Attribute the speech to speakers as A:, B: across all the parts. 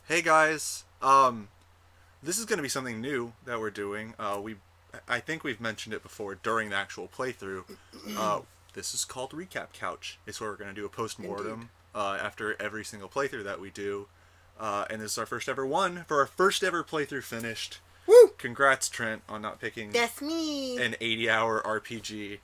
A: Hey guys, this is going to be something new that we're doing. I think we've mentioned it before during the actual playthrough. This is called Recap Couch. It's where we're going to do a post-mortem after every single playthrough that we do. And this is our first ever one. For our first ever playthrough finished.
B: Woo!
A: Congrats, Trent, on not picking
B: That's me.
A: an 80-hour RPG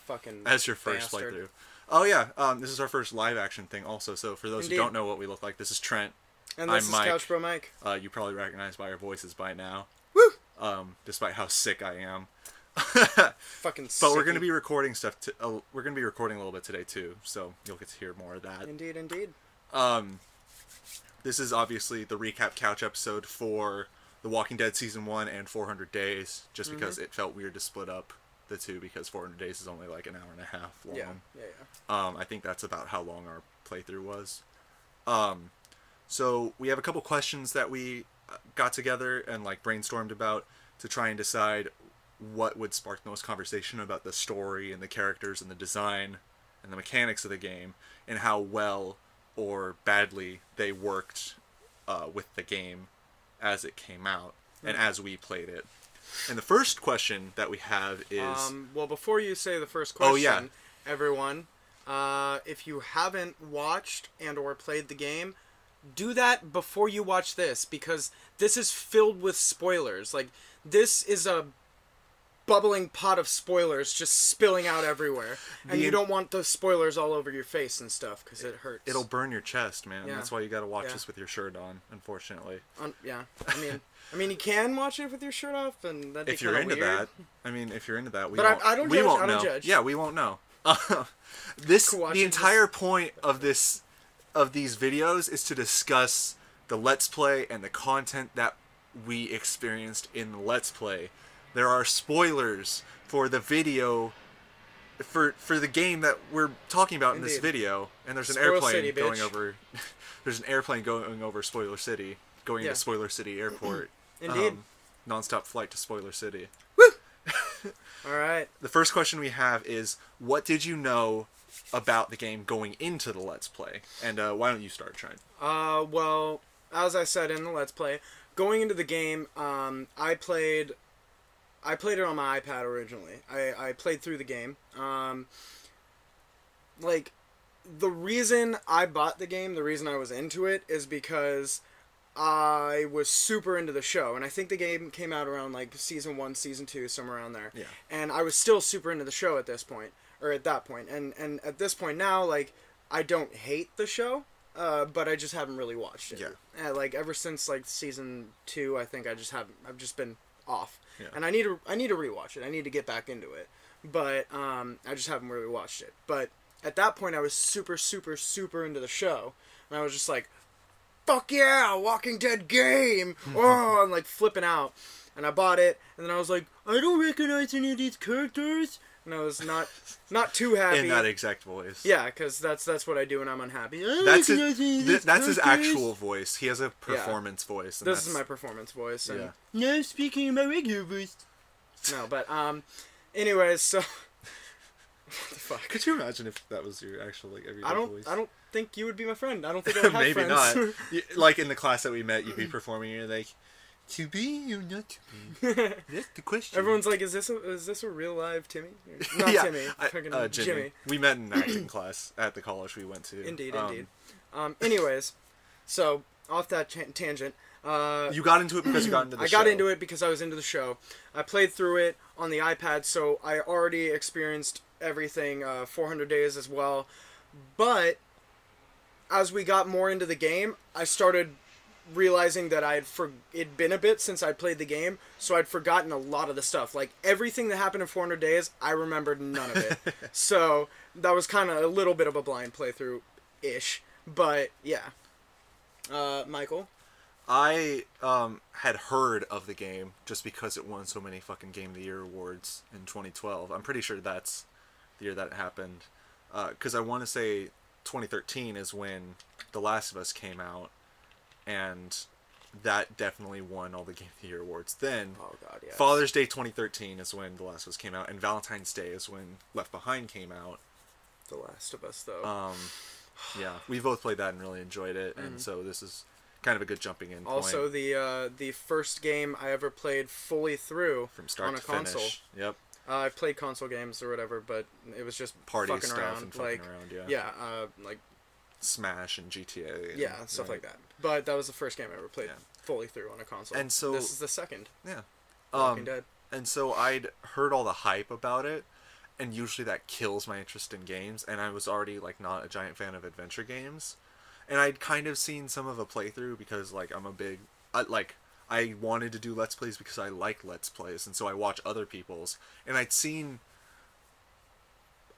B: Fucking
A: as your first
B: bastard.
A: playthrough. Oh yeah, this is our first live-action thing also. So for those
B: Indeed.
A: who don't know what we look like, this is Trent.
B: And this
A: I'm
B: is
A: Mike.
B: Couch Bro Mike.
A: You probably recognize by our voices by now.
B: Woo!
A: Despite how sick I am.
B: Fucking
A: But we're
B: sicky.
A: going to be recording stuff. We're going to be recording a little bit today too, so you'll get to hear more of that.
B: Indeed, indeed.
A: This is obviously the recap couch episode for The Walking Dead Season 1 and 400 Days, just because it felt weird to split up the two, because 400 Days is only like an hour and a half long.
B: Yeah.
A: I think that's about how long our playthrough was. So we have a couple questions that we got together and like brainstormed about to try and decide what would spark the most conversation about the story and the characters and the design and the mechanics of the game, and how well or badly they worked with the game as it came out and as we played it. And the first question that we have is...
B: well, before you say the first question,
A: Oh, yeah.
B: everyone, if you haven't watched and or played the game, do that before you watch this, because this is filled with spoilers. Like, this is a bubbling pot of spoilers just spilling out everywhere. And you don't want the spoilers all over your face and stuff, because it hurts.
A: It'll burn your chest, man.
B: Yeah.
A: That's why you gotta watch
B: Yeah.
A: this with your shirt on, unfortunately.
B: Yeah. I mean, you can watch it with your shirt off, and that'd be
A: If you're
B: kinda
A: into
B: weird.
A: that. I mean, if you're into that, we
B: But
A: won't,
B: I don't
A: we
B: judge,
A: won't
B: I don't
A: know.
B: judge.
A: Yeah, we won't know.
B: Watch
A: The
B: it
A: entire point of these videos is to discuss the Let's Play and the content that we experienced in the Let's Play. There are spoilers for the video, for the game that we're talking about in this
B: Indeed.
A: video, and there's an
B: Spoil
A: airplane
B: City,
A: going
B: bitch.
A: over. There's an airplane going over Spoiler City, going
B: Yeah.
A: to Spoiler City Airport.
B: Indeed.
A: Non-stop flight to Spoiler City.
B: All right.
A: The first question we have is, what did you know about the game going into the Let's Play? And why don't you start, Trent?
B: Well, as I said in the Let's Play, going into the game, I played it on my iPad originally. I played through the game. Like, the reason I bought the game, the reason I was into it, is because I was super into the show. And I think the game came out around, like, Season 1, Season 2, somewhere around there.
A: Yeah.
B: And I was still super into the show at this point. Or at that point. And at this point now, like, I don't hate the show. But I just haven't really watched it.
A: Yeah.
B: Like, ever since, like, Season 2, I think I've just been off.
A: Yeah.
B: And I need to rewatch it. I need to get back into it. But, I just haven't really watched it. But at that point, I was super, super, super into the show. And I was just like, fuck yeah, Walking Dead game! Oh, I'm like flipping out. And I bought it, and then I was like, I don't recognize any of these characters. And I was not too happy.
A: In that exact voice.
B: Yeah, because that's what I do when I'm unhappy.
A: That's his actual voice. He has a performance voice. And
B: This is my performance voice. And
A: Yeah.
B: no, speaking in my regular voice. No, but anyways, so what the fuck?
A: Could you imagine if that was your actual like everyday voice?
B: I don't think you would be my friend. I don't think I would have
A: Maybe
B: friends.
A: not. Like in the class that we met, you'd be performing. You're like, to be or not to be? That's the question.
B: Everyone's like, is this a real live Timmy? Not
A: Yeah,
B: Timmy. Fucking Jimmy.
A: We met in acting class at the college we went to.
B: Indeed. Anyways, so off that tangent.
A: You got into it because you got into the show.
B: I got into it because I was into the show. I played through it on the iPad, so I already experienced everything 400 Days as well. But as we got more into the game, I started realizing that it'd been a bit since I played the game, so I'd forgotten a lot of the stuff. Like, everything that happened in 400 Days, I remembered none of it. So that was kind of a little bit of a blind playthrough-ish. But, yeah. Michael?
A: I had heard of the game just because it won so many fucking Game of the Year awards in 2012. I'm pretty sure that's the year that it happened. Because I want to say 2013 is when The Last of Us came out, and that definitely won all the Game of the Year awards. Then,
B: Oh, God, yeah.
A: Father's Day 2013 is when The Last of Us came out, and Valentine's Day is when Left Behind came out.
B: The Last of Us, though.
A: Yeah, we both played that and really enjoyed it, and so this is kind of a good jumping in point.
B: Also, the first game I ever played fully through
A: From start
B: on a
A: to
B: console.
A: finish. Yep.
B: I've played console games or whatever, but it was just
A: Party
B: fucking
A: stuff
B: around,
A: and fucking around, yeah.
B: yeah, like
A: Smash and GTA. And,
B: yeah, stuff like that. But that was the first game I ever played fully through on a console.
A: And so
B: this is the second.
A: Yeah.
B: Walking Dead.
A: And so I'd heard all the hype about it, and usually that kills my interest in games, and I was already like not a giant fan of adventure games. And I'd kind of seen some of a playthrough because like I'm a big I wanted to do Let's Plays because I like Let's Plays, and so I watch other people's, and I'd seen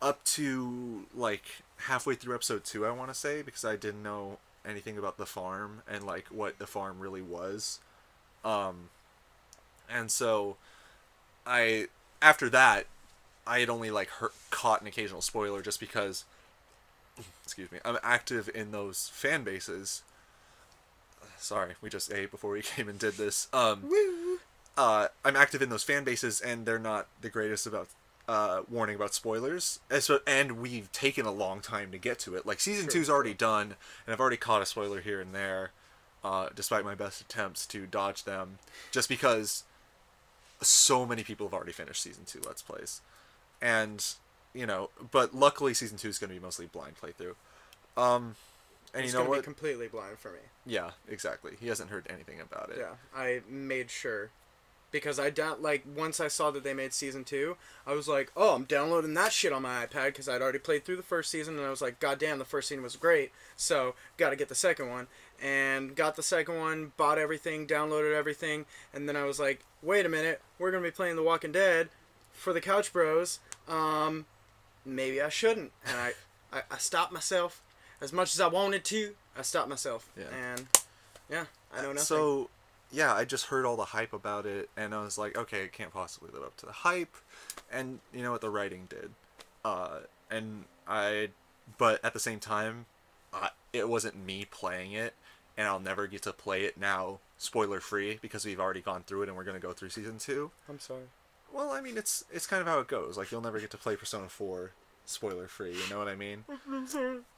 A: up to like halfway through episode 2, I want to say, because I didn't know anything about the farm and like what the farm really was. And so after that I had only like caught an occasional spoiler just because excuse me, I'm active in those fan bases. Sorry, we just ate before we came and did this.
B: Woo!
A: I'm active in those fan bases, and they're not the greatest about warning about spoilers. And we've taken a long time to get to it. Like, Season 2's already done, and I've already caught a spoiler here and there, despite my best attempts to dodge them, just because so many people have already finished Season 2 Let's Plays. And, you know, but luckily Season 2 is going to be mostly blind playthrough. And
B: it's
A: you know what?
B: Be completely blind for me.
A: Yeah, exactly. He hasn't heard anything about it.
B: Yeah, I made sure. Because once I saw that they made Season 2, I was like, oh, I'm downloading that shit on my iPad, because I'd already played through the first season, and I was like, god damn, the first season was great, so gotta get the second one. And got the second one, bought everything, downloaded everything, and then I was like, wait a minute, we're gonna be playing The Walking Dead for the Couch Bros. Maybe I shouldn't. And I stopped myself. As much as I wanted to, I stopped myself.
A: Yeah.
B: And, yeah, I know nothing.
A: So, yeah, I just heard all the hype about it, and I was like, okay, it can't possibly live up to the hype. And you know what? The writing did. But at the same time, it wasn't me playing it, and I'll never get to play it now, spoiler-free, because we've already gone through it, and we're going to go through Season 2.
B: I'm sorry.
A: Well, I mean, it's kind of how it goes. Like, you'll never get to play Persona 4 spoiler-free, you know what I mean?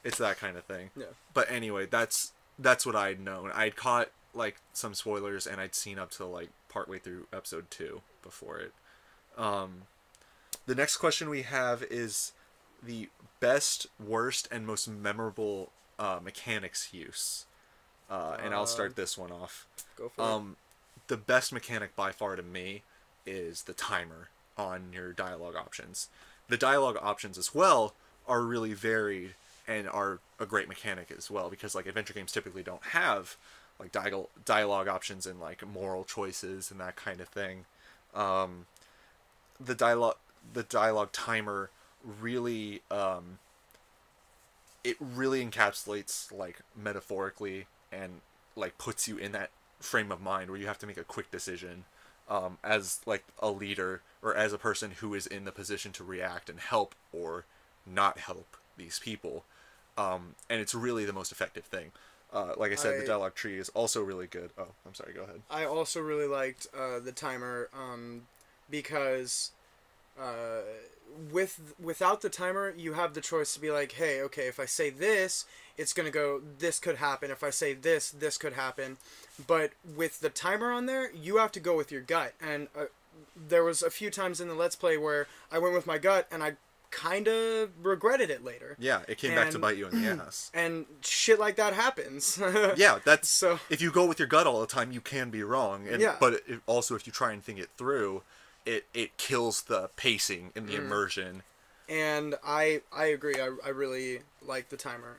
A: It's that kind of thing.
B: Yeah.
A: But anyway, that's what I'd known. I'd caught, like, some spoilers, and I'd seen up to, like, partway through episode 2 before it. The next question we have is the best, worst, and most memorable mechanics use. And I'll start this one off.
B: Go for it.
A: The best mechanic by far to me is the timer on your dialogue options. The dialogue options as well are really varied and are a great mechanic as well, because like adventure games typically don't have like dialogue options and like moral choices and that kind of thing. The dialogue timer really it really encapsulates like metaphorically and like puts you in that frame of mind where you have to make a quick decision as like a leader or as a person who is in the position to react and help or not help these people. And it's really the most effective thing. Like I said, the dialogue tree is also really good. Oh, I'm sorry, go ahead.
B: I also really liked the timer because without the timer, you have the choice to be like, hey, okay, if I say this, it's going to go, this could happen. If I say this, this could happen. But with the timer on there, you have to go with your gut. And there was a few times in the Let's Play where I went with my gut and I kind of regretted it later.
A: Yeah, it came back to bite you in the ass.
B: And shit like that happens.
A: Yeah, that's
B: so.
A: If you go with your gut all the time, you can be wrong. And,
B: yeah.
A: But also, if you try and think it through, it kills the pacing and the immersion.
B: And I agree. I really like the timer.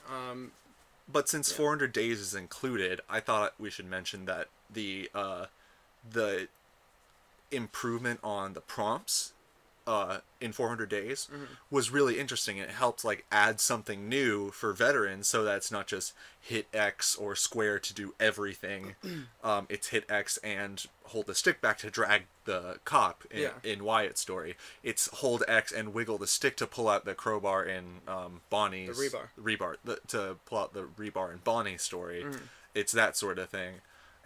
A: But since 400 Days is included, I thought we should mention that the improvement on the prompts in 400 Days was really interesting. It helped like add something new for veterans, so that it's not just hit X or square to do everything. It's hit X and hold the stick back to drag the cop in Wyatt's story. It's hold X and wiggle the stick to pull out the crowbar in Bonnie's...
B: The rebar.
A: To pull out the rebar in Bonnie's story. It's that sort of thing.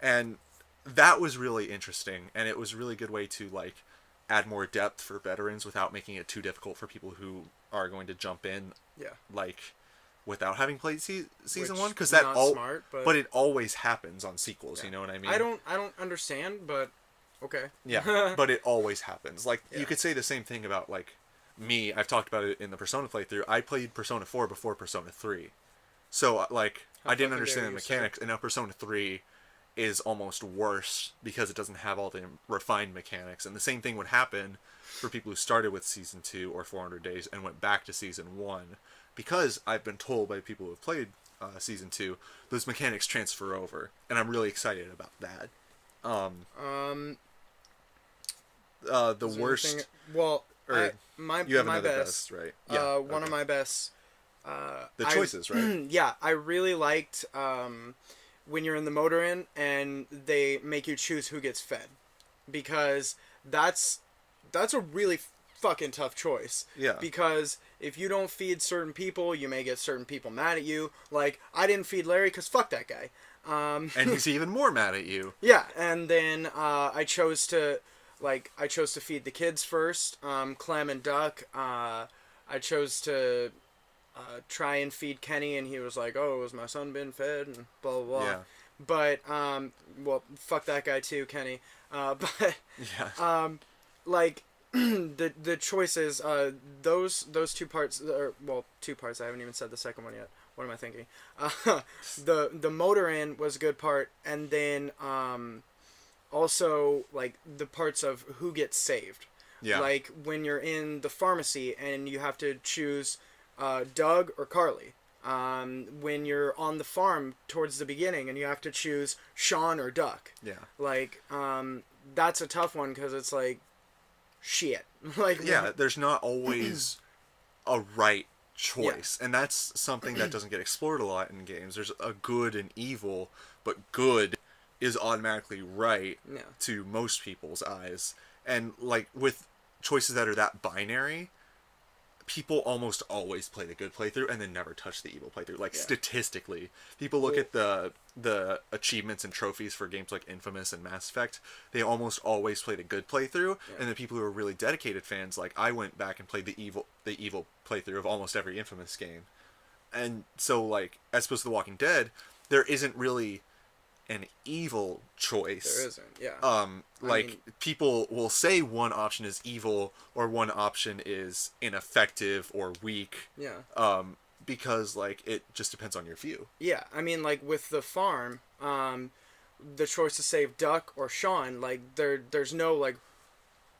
A: And that was really interesting, and it was a really good way to like add more depth for veterans without making it too difficult for people who are going to jump in.
B: Yeah.
A: Like without having played season
B: Which,
A: one, because
B: not smart,
A: but it always happens on sequels.
B: yeah.
A: You know what I mean?
B: I don't understand, but okay.
A: Yeah, but it always happens. Like
B: Yeah.
A: you could say the same thing about like me. I've talked about it in the Persona playthrough. I played Persona 4 before Persona 3, so like
B: How
A: I didn't
B: fucking
A: understand
B: dare
A: the
B: you, sir.
A: mechanics. And now Persona 3 is almost worse because it doesn't have all the refined mechanics. And the same thing would happen for people who started with season 2 or 400 Days and went back to season 1, because I've been told by people who have played season 2, those mechanics transfer over, and I'm really excited about that. The
B: Is there
A: worst.
B: anything- Well,
A: Or
B: my
A: you have
B: my
A: another
B: best.
A: best, right? Yeah.
B: One of my best.
A: The choices, right?
B: Yeah, I really liked when you're in the motor inn and they make you choose who gets fed, because that's a really fucking tough choice.
A: Yeah.
B: Because if you don't feed certain people, you may get certain people mad at you. Like, I didn't feed Larry because fuck that guy.
A: And he's even more mad at you.
B: Yeah, and then I chose to feed the kids first, Clem and Duck. I chose to try and feed Kenny, and he was like, "Oh, has my son been fed?" and blah blah blah.
A: Yeah.
B: But well, fuck that guy too, Kenny. But
A: Yeah.
B: like the choices, those two parts, or well, two parts. I haven't even said the second one yet. What am I thinking? The motor inn was a good part, and then also like the parts of who gets saved.
A: Yeah.
B: Like when you're in the pharmacy and you have to choose Doug or Carly. When you're on the farm towards the beginning and you have to choose Sean or Duck.
A: Yeah.
B: Like that's a tough one because it's like shit. Like
A: Yeah. There's not always a right choice, and that's something that doesn't get explored a lot in games. There's a good and evil, but good is automatically right
B: Yeah.
A: to most people's eyes. And like with choices that are that binary, people almost always play the good playthrough and then never touch the evil playthrough. Like,
B: Yeah.
A: statistically, people look at the achievements and trophies for games like Infamous and Mass Effect. They almost always play the good playthrough, and the people who are really dedicated fans, like I went back and played the evil playthrough of almost every Infamous game. And so, like, as opposed to The Walking Dead, there isn't really an evil choice.
B: There isn't, yeah.
A: People will say one option is evil or one option is ineffective or weak.
B: Yeah.
A: Because like it just depends on your view.
B: Yeah, I mean, like with the farm, the choice to save Duck or Sean, like there's no like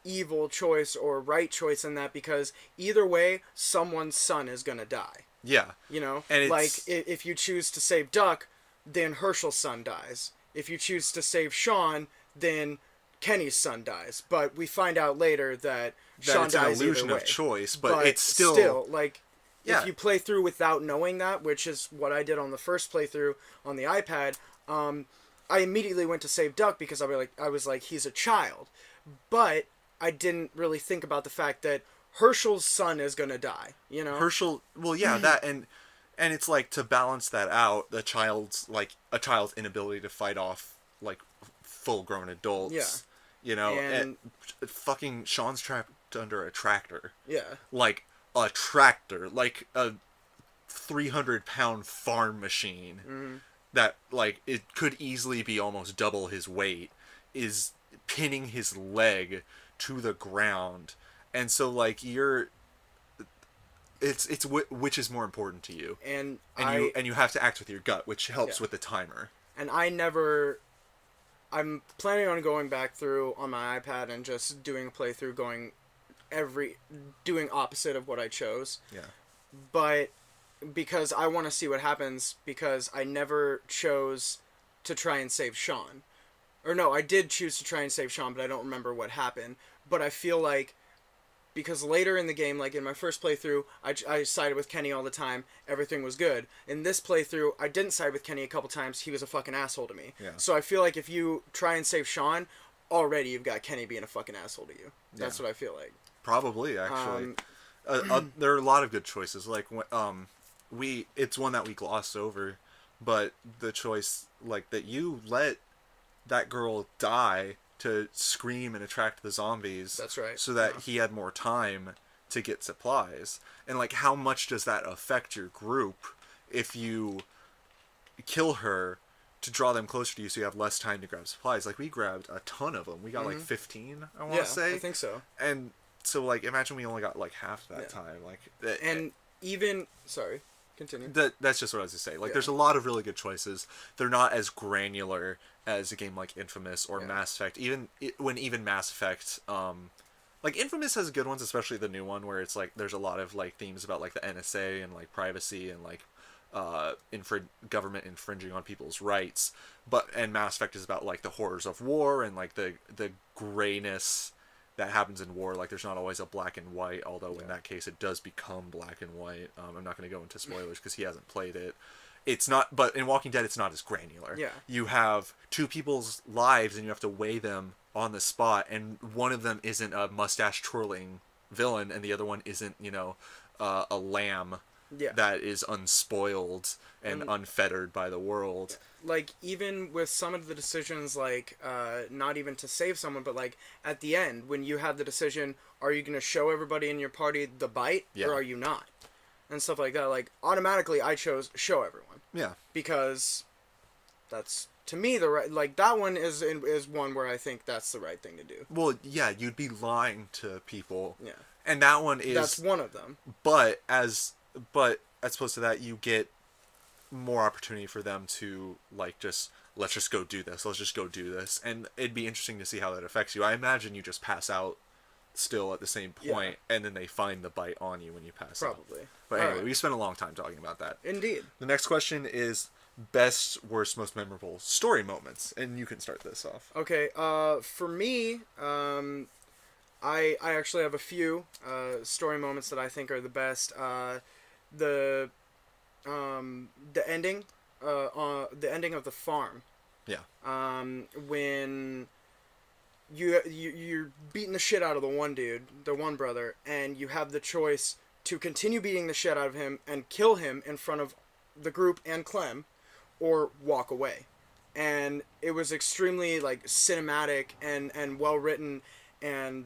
B: evil choice or right choice in that, because either way, someone's son is gonna die.
A: Yeah.
B: You know,
A: and it's...
B: like if you choose to save Duck, then Herschel's son dies. If you choose to save Sean, then Kenny's son dies. But we find out later that Sean
A: it's
B: dies
A: an illusion
B: either way.
A: of choice, but it's still
B: like,
A: yeah.
B: if you play through without knowing that, which is what I did on the first playthrough on the iPad, I immediately went to save Duck because I was like he's a child, but I didn't really think about the fact that Herschel's son is gonna die. You know,
A: Herschel. Well, yeah, that and it's like, to balance that out, a child's inability to fight off like full-grown adults.
B: Yeah.
A: You know,
B: and
A: fucking Sean's trapped under a tractor.
B: Yeah.
A: Like a tractor, like a 300-pound farm machine that like it could easily be almost double his weight, is pinning his leg to the ground, and so like it's which is more important to you, and you have to act with your gut, which helps with the timer.
B: And I'm planning on going back through on my iPad and just doing a playthrough, doing opposite of what I chose.
A: Yeah.
B: But because I want to see what happens, because I never chose to try and save Sean. Or no, I did choose to try and save Sean, but I don't remember what happened. But I feel like, because later in the game, like in my first playthrough, I sided with Kenny all the time. Everything was good. In this playthrough, I didn't side with Kenny a couple times. He was a fucking asshole to me.
A: Yeah.
B: So I feel like if you try and save Sean, already you've got Kenny being a fucking asshole to you. That's what I feel like.
A: Probably, actually. There are a lot of good choices. Like, it's one that we glossed over, but the choice, like, that you let that girl die to scream and attract the zombies.
B: That's right.
A: So that he had more time to get supplies. And, like, how much does that affect your group if you kill her to draw them closer to you so you have less time to grab supplies. Like, we grabbed a ton of them. We got like 15, I want to say.
B: I think so.
A: And so, like, imagine we only got like half that time. Like,
B: and even sorry, continue.
A: That's just what I was to say. Like, there's a lot of really good choices. They're not as granular as a game like Infamous or Mass Effect. Even Mass Effect, like, Infamous has good ones, especially the new one, where it's like there's a lot of like themes about like the NSA and like privacy and like government infringing on people's rights. And Mass Effect is about like the horrors of war and like the grayness that happens in war. Like, there's not always a black and white, although in that case it does become black and white. I'm not going to go into spoilers because he hasn't played it. It's not, but in Walking Dead it's not as granular. You have two people's lives and you have to weigh them on the spot, and one of them isn't a mustache twirling villain and the other one isn't, a lamb that is unspoiled and unfettered by the world.
B: Like, even with some of the decisions, like, not even to save someone, but, like, at the end, when you have the decision, are you going to show everybody in your party the bite, or are you not? And stuff like that. Like, automatically, I chose show everyone.
A: Yeah.
B: Because that's, to me, the right... Like, that one is one where I think that's the right thing to do.
A: Well, yeah, you'd be lying to people. Yeah. And that one is...
B: That's one of them.
A: But as opposed to that, you get more opportunity for them to, like, let's just go do this. Let's just go do this. And it'd be interesting to see how that affects you. I imagine you just pass out still at the same point, and then they find the bite on you when you pass out.
B: Probably.
A: But anyway, we spent a long time talking about that.
B: Indeed.
A: The next question is best, worst, most memorable story moments. And you can start this off.
B: Okay, for me, I actually have a few story moments that I think are the best. The ending, the ending of the farm.
A: Yeah.
B: When you're beating the shit out of the one dude, the one brother, and you have the choice to continue beating the shit out of him and kill him in front of the group and Clem, or walk away. And it was extremely, like, cinematic and well written and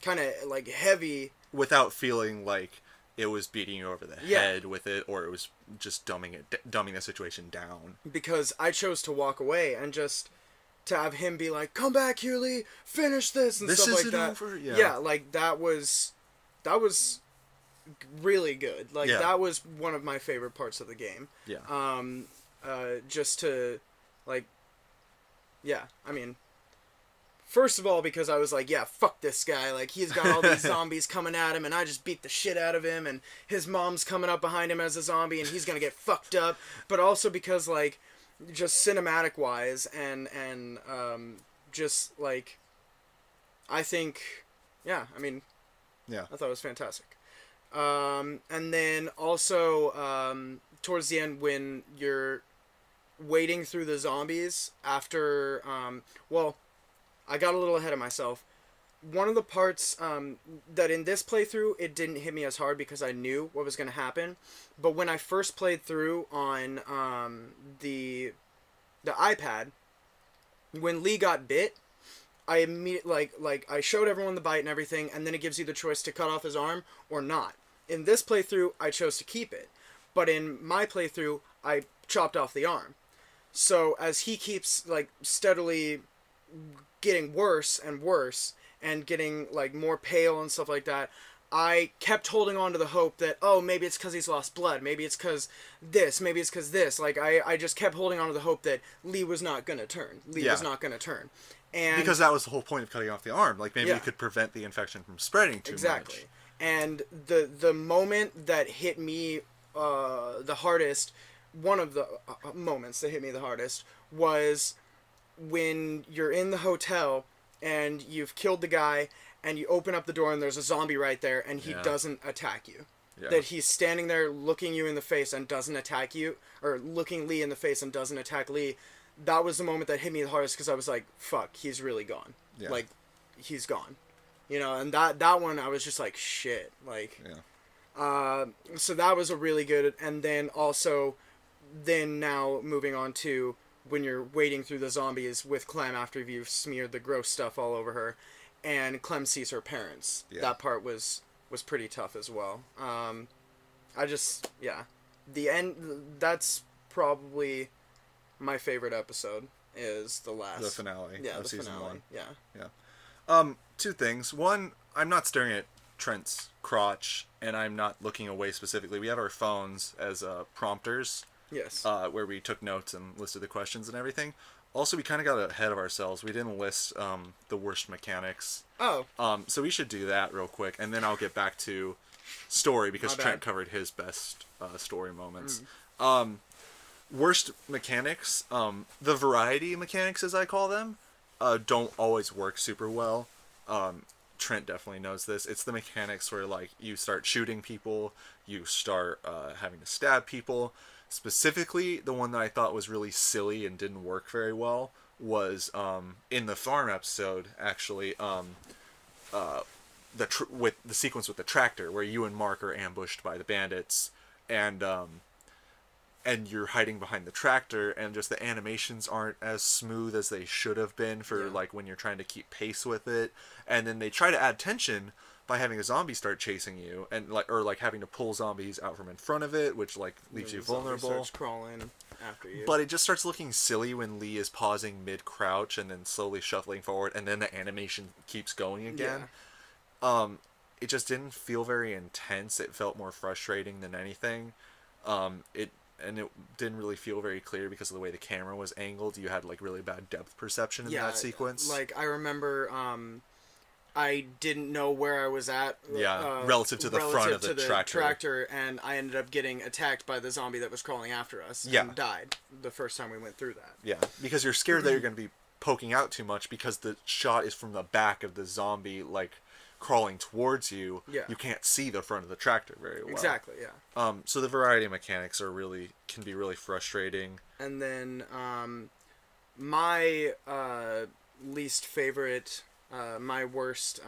B: kind of, like, heavy.
A: Without feeling like it was beating you over the head with it, or it was just dumbing the situation down. Because
B: I chose to walk away and just to have him be like, "Come back, Hewley, finish this," and stuff like that.
A: Over?
B: Yeah, like, that was really good. Like, that was one of my favorite parts of the game.
A: Yeah.
B: Just to, like, I mean, first of all, because I was like, yeah, fuck this guy. Like, he's got all these zombies coming at him, and I just beat the shit out of him, and his mom's coming up behind him as a zombie, and he's gonna get fucked up. But also because, like, just cinematic-wise, and just, like, I think, I mean, I thought it was fantastic. And then also, towards the end, when you're wading through the zombies after, I got a little ahead of myself. One of the parts that in this playthrough, it didn't hit me as hard because I knew what was going to happen. But when I first played through on the iPad, when Lee got bit, I immediately, like I showed everyone the bite and everything, and then it gives you the choice to cut off his arm or not. In this playthrough, I chose to keep it. But in my playthrough, I chopped off the arm. So as he keeps, like, steadily getting worse and worse and getting, like, more pale and stuff like that, I kept holding on to the hope that, oh, maybe it's because he's lost blood, maybe it's because this, maybe it's because this. Like, I just kept holding on to the hope that Lee was not going to turn. Lee was not going to turn. And
A: because that was the whole point of cutting off the arm. Like, maybe you could prevent the infection from spreading too much.
B: Exactly. And the moment that hit me the hardest, one of the moments that hit me the hardest, was when you're in the hotel and you've killed the guy and you open up the door and there's a zombie right there and he doesn't attack you. Yeah. That he's standing there looking you in the face and doesn't attack you, or looking Lee in the face and doesn't attack Lee. That was the moment that hit me the hardest because I was like, fuck, he's really gone. Yeah. Like, he's gone. You know, and that one I was just like, shit. Like, so that was a really good, and then also, now moving on to when you're wading through the zombies with Clem after you've smeared the gross stuff all over her, and Clem sees her parents. Yeah. That part was pretty tough as well. the end. That's probably my favorite episode. Is the
A: finale
B: Yeah,
A: of
B: the
A: season
B: finale.
A: 1.
B: Yeah.
A: Yeah. Two things. One, I'm not staring at Trent's crotch, and I'm not looking away specifically. We have our phones as prompters,
B: Yes.
A: where we took notes and listed the questions and everything. Also, we kind of got ahead of ourselves. We didn't list the worst mechanics.
B: Oh.
A: So we should do that real quick, and then I'll get back to story, because
B: My
A: Trent
B: bad.
A: covered his best story moments. Worst mechanics, the variety mechanics, as I call them, don't always work super well. Trent definitely knows this. It's the mechanics where, like, you start shooting people, you start having to stab people. Specifically, the one that I thought was really silly and didn't work very well was in the farm episode, actually, with the sequence with the tractor, where you and Mark are ambushed by the bandits, and you're hiding behind the tractor, and just the animations aren't as smooth as they should have been for like when you're trying to keep pace with it. And then they try to add tension by having a zombie start chasing you, and like having to pull zombies out from in front of it, which like leaves you vulnerable.
B: Starts crawling after you.
A: But it just starts looking silly when Lee is pausing mid crouch and then slowly shuffling forward, and then the animation keeps going again. It just didn't feel very intense. It felt more frustrating than anything. It didn't really feel very clear because of the way the camera was angled. You had like really bad depth perception in that sequence.
B: Like I remember, I didn't know where I was at.
A: Relative to the front of the tractor,
B: and I ended up getting attacked by the zombie that was crawling after us. And died the first time we went through that.
A: Yeah, because you're scared that you're going to be poking out too much because the shot is from the back of the zombie, like crawling towards you. You can't see the front of the tractor very well.
B: Exactly. Yeah.
A: So the variety of mechanics can be really frustrating.
B: And then my least favorite, my worst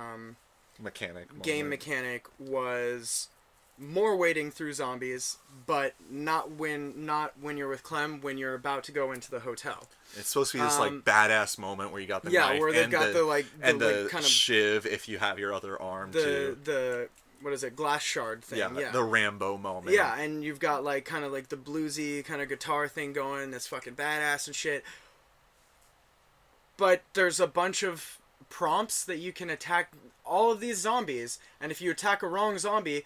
B: game mechanic was more wading through zombies, but not when you're with Clem, when you're about to go into the hotel.
A: It's supposed to be this like badass moment where you got the knife
B: where they've got the
A: kind of
B: shiv
A: if you have your other arm
B: the what is it, glass shard thing.
A: The Rambo moment.
B: Yeah, and you've got like kind of like the bluesy kind of guitar thing going that's fucking badass and shit. But there's a bunch of prompts that you can attack all of these zombies, and if you attack a wrong zombie,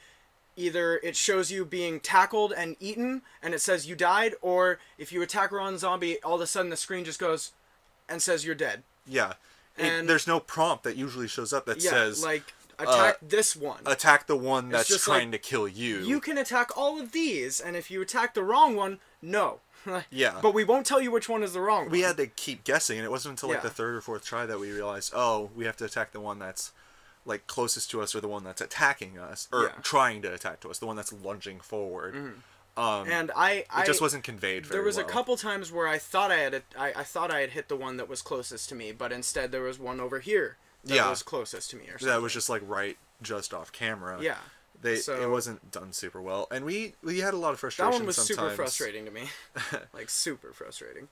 B: either it shows you being tackled and eaten and it says you died, or if you attack a wrong zombie, all of a sudden the screen just goes and says you're dead.
A: Yeah. And there's no prompt that usually shows up that says
B: like attack this one.
A: Attack the one that's trying to kill you.
B: You can attack all of these, and if you attack the wrong one, no.
A: Yeah.
B: But we won't tell you which one is the wrong one.
A: We had to keep guessing, and it wasn't until like the third or fourth try that we realized, we have to attack the one that's like closest to us, or the one that's attacking us, or trying to attack to us, the one that's lunging forward.
B: And it
A: just wasn't conveyed very well.
B: There was a couple times where I thought I had hit the one that was closest to me, but instead there was one over here that was closest to me, or something.
A: That was just like just off camera.
B: Yeah.
A: It wasn't done super well, and we had a lot of frustration.
B: That one was
A: sometimes.
B: super frustrating to me, like super frustrating.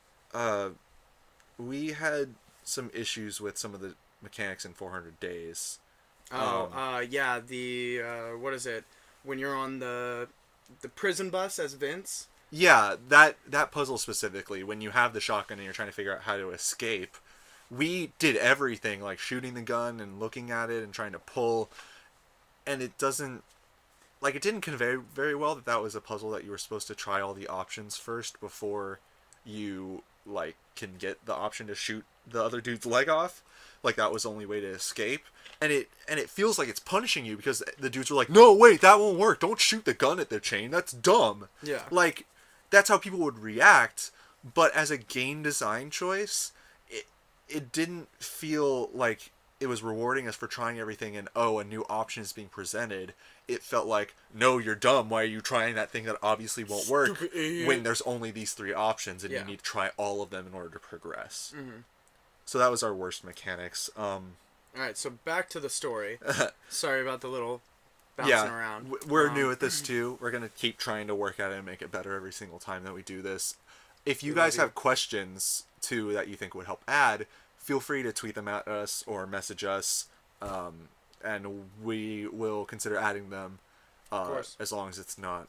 A: We had some issues with some of the mechanics in 400 Days.
B: What is it? When you're on the prison bus as Vince?
A: Yeah, that puzzle specifically, when you have the shotgun and you're trying to figure out how to escape, we did everything, like shooting the gun and looking at it and trying to pull, and it didn't convey very well that was a puzzle that you were supposed to try all the options first before you like can get the option to shoot the other dude's leg off. Like that was the only way to escape. And it feels like it's punishing you because the dudes were like, no, wait, that won't work. Don't shoot the gun at their chain. That's dumb.
B: Yeah.
A: Like, that's how people would react. But as a game design choice, it didn't feel like it was rewarding us for trying everything and, a new option is being presented. It felt like, no, you're dumb. Why are you trying that thing that obviously won't work when there's only these 3 options and you need to try all of them in order to progress. Mm-hmm. So that was our worst mechanics.
B: Alright, so back to the story. Sorry about the little bouncing around.
A: We're new at this too. We're going to keep trying to work at it and make it better every single time that we do this. If you guys have questions too that you think would help add, feel free to tweet them at us or message us, and we will consider adding them, as long as it's not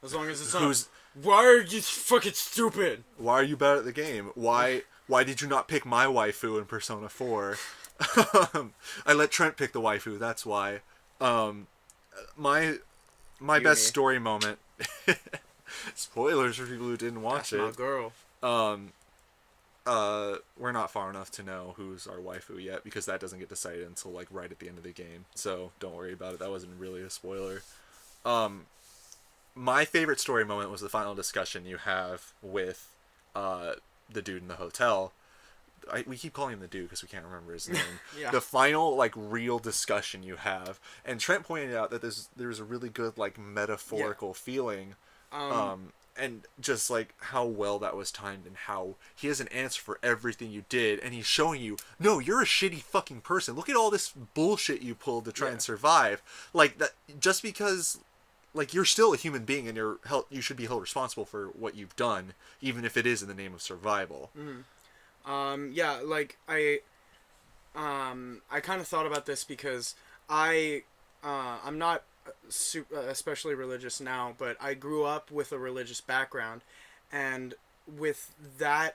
B: As long as it's
A: Who's
B: not, why are you fucking stupid?
A: why are you bad at the game? Why did you not pick my waifu in Persona 4? I let Trent pick the waifu. That's why. My my
B: Yumi.
A: best story moment. Spoilers for people who didn't watch
B: That's my
A: it.
B: girl.
A: We're not far enough to know who's our waifu yet because that doesn't get decided until like right at the end of the game. So don't worry about it. That wasn't really a spoiler. My favorite story moment was the final discussion you have with the dude in the hotel. We keep calling him the dude because we can't remember his name.
B: Yeah.
A: The final like real discussion you have, and Trent pointed out that there's a really good like metaphorical feeling, and just like how well that was timed and how he has an answer for everything you did, and he's showing you, no, you're a shitty fucking person. Look at all this bullshit you pulled to try and survive. Like that, just because. Like, you're still a human being, and you should be held responsible for what you've done, even if it is in the name of survival.
B: Yeah, like, I kind of thought about this because I'm not especially religious now, but I grew up with a religious background, and with that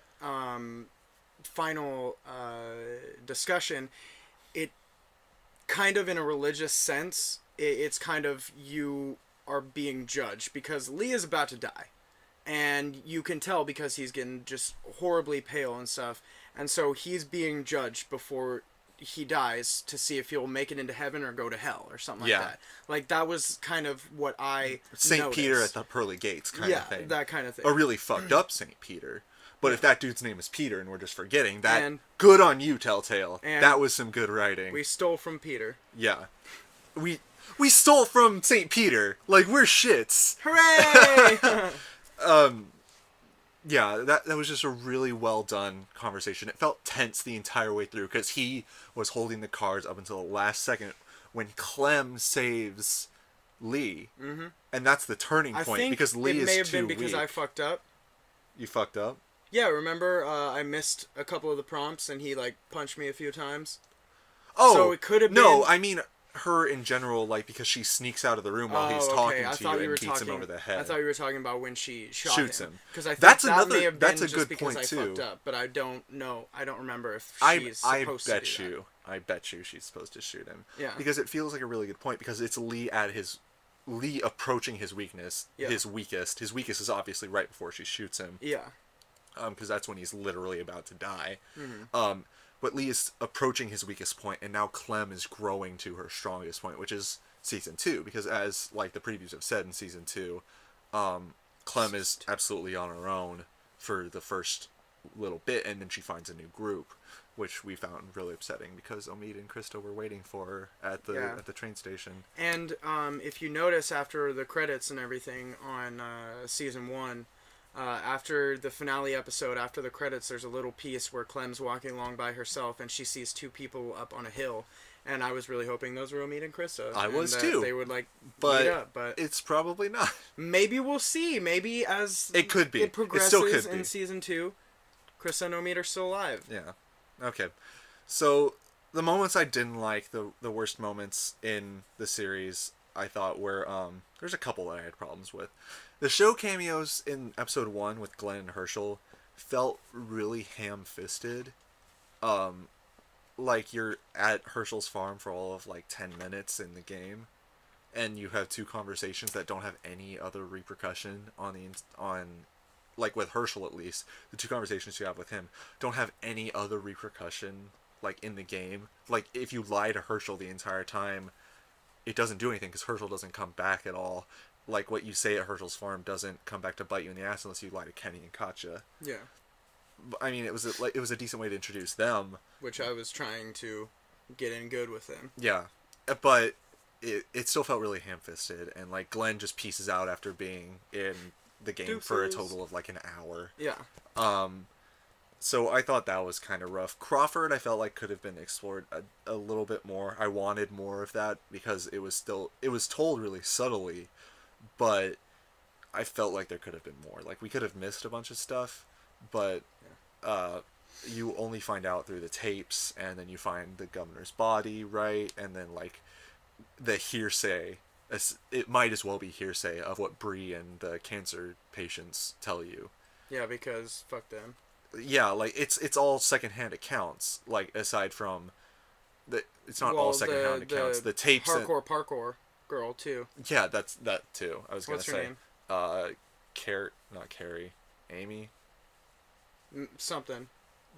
B: final discussion, it kind of, in a religious sense, it's kind of you are being judged because Lee is about to die, and you can tell because he's getting just horribly pale and stuff, and so he's being judged before he dies to see if he'll make it into heaven or go to hell or something like that. Like, that was kind of what I
A: Saint
B: noticed.
A: Peter at the pearly gates kind of thing.
B: Yeah, that kind of thing.
A: A really fucked up Saint Peter. But if that dude's name is Peter and we're just forgetting that,
B: And-
A: good on you, Telltale.
B: and
A: that was some good writing.
B: We stole from Peter.
A: Yeah. We stole from Saint Peter. Like, we're shits.
B: Hooray!
A: Yeah, that was just a really well done conversation. It felt tense the entire way through because he was holding the cards up until the last second when Clem saves Lee. Mm-hmm. And that's the turning point because Lee is too weak.
B: It may have been because I fucked up.
A: You fucked up?
B: Yeah, remember I missed a couple of the prompts and he like punched me a few times?
A: Oh,
B: so it could have been...
A: No, I mean her in general, like, because she sneaks out of the room while he's talking
B: I
A: to
B: thought
A: you and
B: were
A: beats him over the head.
B: I thought you were talking about when she
A: shoots him.
B: Because I think
A: that's
B: that
A: another,
B: may have
A: that's
B: been
A: a
B: just
A: good
B: because
A: point
B: I
A: too.
B: fucked up, but I don't know. I don't remember if she's
A: I
B: supposed
A: bet
B: to do
A: you. I bet you she's supposed to shoot him.
B: Yeah.
A: Because it feels like a really good point because it's Lee approaching his weakness, his weakest. His weakest is obviously right before she shoots him.
B: Yeah.
A: Because that's when he's literally about to die. Mm-hmm. But Lee is approaching his weakest point, and now Clem is growing to her strongest point, which is Season 2. Because as, like, the previews have said in Season 2, Clem is absolutely on her own for the first little bit, and then she finds a new group, which we found really upsetting because Omid and Krista were waiting for her at the train station.
B: And if you notice after the credits and everything on Season 1... after the finale episode, after the credits, there's a little piece where Clem's walking along by herself and she sees two people up on a hill. And I was really hoping those were Omid and Krista.
A: I was too.
B: They would meet up, but
A: it's probably not.
B: Maybe we'll see. Maybe as
A: it could be.
B: It progresses
A: still could
B: in
A: be.
B: Season 2, Krista and Omid are still alive.
A: Yeah. Okay. So the moments I didn't like, the worst moments in the series, I thought were there's a couple that I had problems with. The show cameos in episode 1 with Glenn and Herschel felt really ham-fisted. Like you're at Herschel's farm for all of like 10 minutes in the game, and you have two conversations that don't have any other repercussion on like with Herschel at least, the two conversations you have with him don't have any other repercussion like in the game. Like if you lie to Herschel the entire time, it doesn't do anything because Herschel doesn't come back at all. Like, what you say at Herschel's farm doesn't come back to bite you in the ass unless you lie to Kenny and Katja. Yeah. I mean, it was a decent way to introduce them.
B: Which I was trying to get in good with them.
A: Yeah. But it still felt really ham-fisted. And, like, Glenn just pieces out after being in the game for a total of, like, an hour. Yeah. So I thought that was kind of rough. Crawford, I felt like could have been explored a little bit more. I wanted more of that because it was told really subtly. But I felt like there could have been more. Like, we could have missed a bunch of stuff, but you only find out through the tapes, and then you find the governor's body, right? And then, like, the hearsay it might as well be hearsay of what Bree and the cancer patients tell you.
B: Yeah, because fuck them.
A: Yeah, like it's all secondhand accounts. Like aside from it's not all
B: Well,
A: secondhand accounts.
B: the
A: The tapes and
B: parkour girl too.
A: yeah, that's that too. I was gonna
B: What's her
A: say,
B: name?
A: Not Carrie, Amy,
B: Something.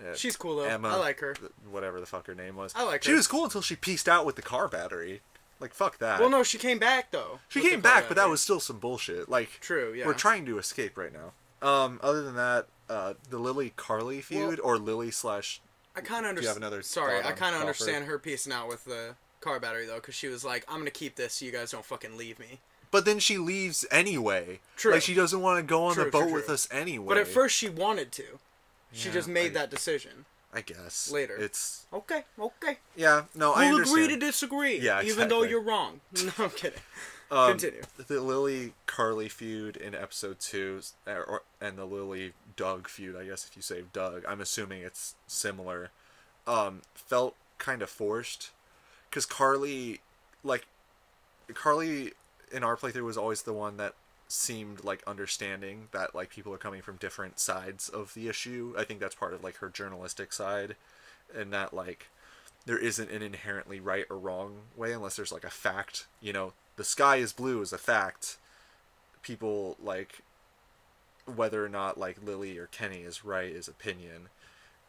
A: yeah,
B: She's cool though.
A: Emma,
B: I like her.
A: whatever the fuck her name was.
B: I like
A: She
B: her.
A: was cool until she pieced out with the car battery. Like fuck that.
B: Well, no, she came back though.
A: She
B: with
A: came
B: the car
A: back, but that
B: battery.
A: was still some bullshit. Like
B: True. Yeah.
A: we're trying to escape right now. Other than that, the Lily Carly feud or Lily slash.
B: I kind of
A: Do you have
B: understand.
A: another
B: Sorry,
A: thought
B: I
A: on
B: kind of
A: Crawford?
B: understand her piecing out with the car battery though, because she was like, "I'm gonna keep this so you guys don't fucking leave me."
A: But then she leaves anyway.
B: True.
A: Like she doesn't want to go on the boat
B: True.
A: with us anyway.
B: But at first she wanted to. She
A: Yeah,
B: just made that decision.
A: I guess
B: Later.
A: It's
B: Okay.
A: yeah. No, I
B: We'll
A: understand.
B: agree to disagree.
A: Yeah,
B: Even though
A: exactly.
B: you're wrong. No, I'm kidding. Continue.
A: The Lily Carly feud in episode 2, and the Lily Doug feud, I guess if you say Doug, I'm assuming it's similar. Felt kind of forced, because Carly in our playthrough was always the one that seemed like understanding that like people are coming from different sides of the issue. I think that's part of like her journalistic side, and that like there isn't an inherently right or wrong way unless there's like a fact. You know, the sky is blue is a fact. People like whether or not like Lily or Kenny is right is opinion.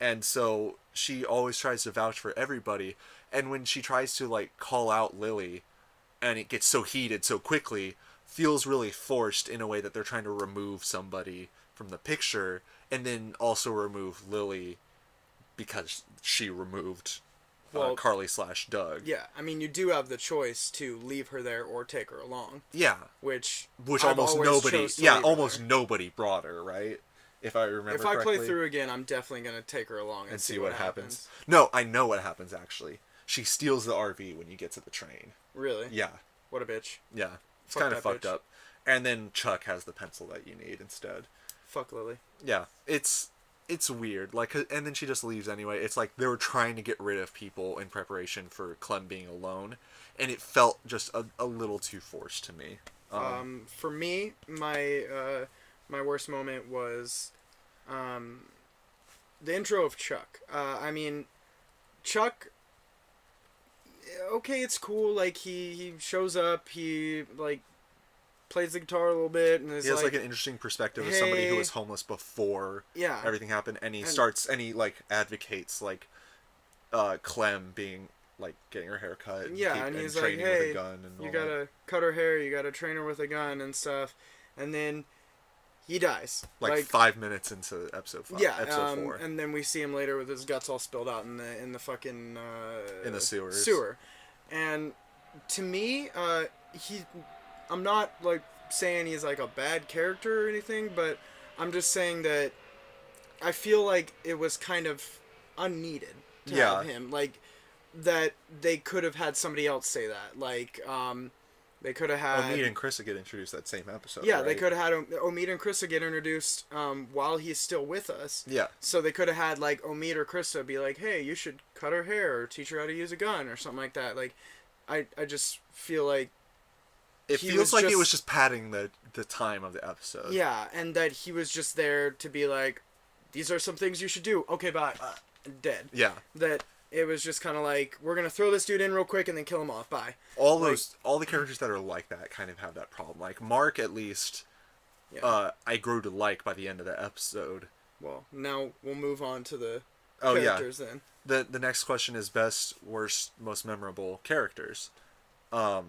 A: And so she always tries to vouch for everybody, and when she tries to like call out Lily and it gets so heated so quickly, feels really forced in a way that they're trying to remove somebody from the picture and then also remove Lily because she removed Carly slash Doug.
B: Yeah, I mean, you do have the choice to leave her there or take her along.
A: Yeah.
B: Which
A: almost nobody, almost
B: her.
A: nobody brought her, right? If I remember
B: If I
A: correctly.
B: play through again, I'm definitely going to take her along and
A: see what happens. No, I know what happens, actually. She steals the RV when you get to the train.
B: Really?
A: Yeah.
B: What a bitch.
A: Yeah. It's
B: Fuck
A: kind of
B: that
A: fucked
B: bitch.
A: up. And then Chuck has the pencil that you need instead.
B: Fuck Lily.
A: Yeah. It's weird. Like, and then she just leaves anyway. It's like they were trying to get rid of people in preparation for Clem being alone. And it felt just a little too forced to me.
B: For me, my worst moment was the intro of Chuck. I mean, Chuck, okay, it's cool. Like, he shows up, he, like, plays the guitar a little bit, and is
A: he has, like, an interesting perspective of somebody who was homeless before everything happened, and he advocates, like, Clem being, like, getting her hair cut,
B: and he's like,
A: training
B: hey,
A: with a gun and
B: you gotta cut her hair, you gotta train her with a gun and stuff, and then he dies.
A: Like 5 minutes into episode 5.
B: Yeah,
A: episode 4.
B: And then we see him later with his guts all spilled out in the fucking
A: in the sewers.
B: Sewer. And to me, I'm not like saying he's like a bad character or anything, but I'm just saying that I feel like it was kind of unneeded to have him. Like, that they could have had somebody else say that. Like, they could have had...
A: Omid and Krista get introduced that same episode,
B: Yeah,
A: right?
B: they could have had Omid and Krista get introduced while he's still with us.
A: Yeah.
B: So they could have had, like, Omid or Krista be like, hey, you should cut her hair or teach her how to use a gun or something like that. Like, I just feel like...
A: It feels like it was just padding the time of the episode.
B: Yeah, and that he was just there to be like, these are some things you should do. Okay, bye. Dead.
A: Yeah.
B: That... It was just kind of like, we're going to throw this dude in real quick and then kill him off. Bye.
A: All the characters that are like that kind of have that problem. Like, Mark, at least, I grew to like by the end of the episode.
B: Well, now we'll move on to the characters then.
A: The next question is best, worst, most memorable characters. I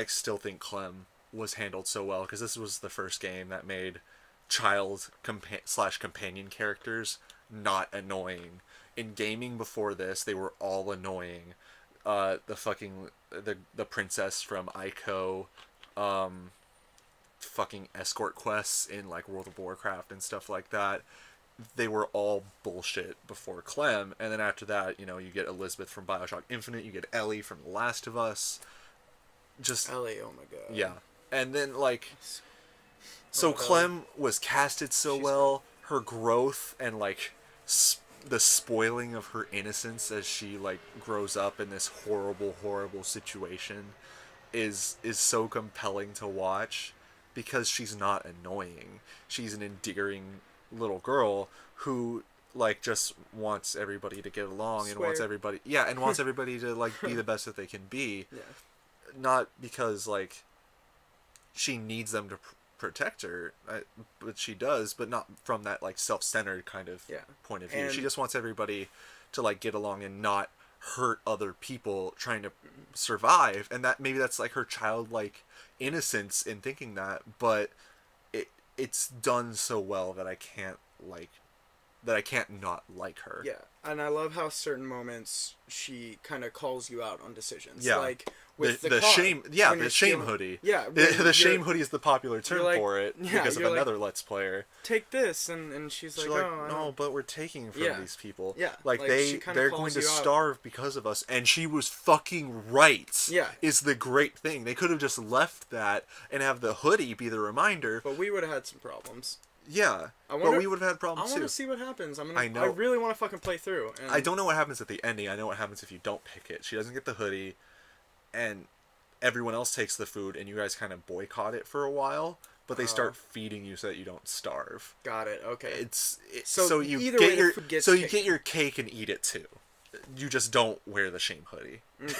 A: still think Clem was handled so well, because this was the first game that made child/companion characters not annoying. In gaming before this, they were all annoying. The princess from Ico, fucking escort quests in like World of Warcraft and stuff like that. They were all bullshit before Clem, and then after that, you get Elizabeth from BioShock Infinite, you get Ellie from The Last of Us. Just
B: Ellie, oh my god.
A: Yeah, and then like, so Clem was casted so well. Her growth and like the spoiling of her innocence as she like grows up in this horrible situation is so compelling to watch because she's not annoying. She's an endearing little girl who like just wants everybody to get along and wants
B: Swear.
A: everybody and wants everybody to like be the best that they can be,
B: Yeah.
A: not because like she needs them to protect her, but she does, but not from that like self-centered kind of
B: Yeah.
A: point of view.
B: And
A: She just wants everybody to like get along and not hurt other people trying to survive, and that maybe that's like her childlike innocence in thinking that, but it's done so well that I can't not like her.
B: yeah, and I love how certain moments she kind of calls you out on decisions.
A: Yeah.
B: Like with the car,
A: shame,
B: when
A: the
B: you're
A: shame
B: stealing-
A: hoodie.
B: Yeah,
A: The shame hoodie is the popular term
B: like-
A: for it
B: yeah,
A: because of
B: you're like,
A: another Let's Player.
B: take this, and she's like,
A: She's like,
B: oh, I
A: no,
B: don't-
A: but we're taking from
B: Yeah.
A: these people.
B: Yeah,
A: like
B: she kinda
A: they're
B: calls
A: going to
B: you out.
A: starve because of us, and she was fucking right.
B: Yeah.
A: is the great thing. They could have just left that and have the hoodie be the reminder.
B: But we would have had some problems.
A: Yeah,
B: wonder-
A: but we would have had
B: I
A: problems
B: want
A: too.
B: to see what happens.
A: I know.
B: I really want to fucking play through. And
A: I don't know what happens at the ending. I know what happens if you don't pick it. She doesn't get the hoodie, and everyone else takes the food, and you guys kind of boycott it for a while. But they start feeding you so that you don't starve.
B: Got it. Okay.
A: So you
B: either
A: get
B: way, the
A: your
B: food gets
A: so you
B: taken.
A: get your cake and eat it too. You just don't wear the shame hoodie.
B: Okay.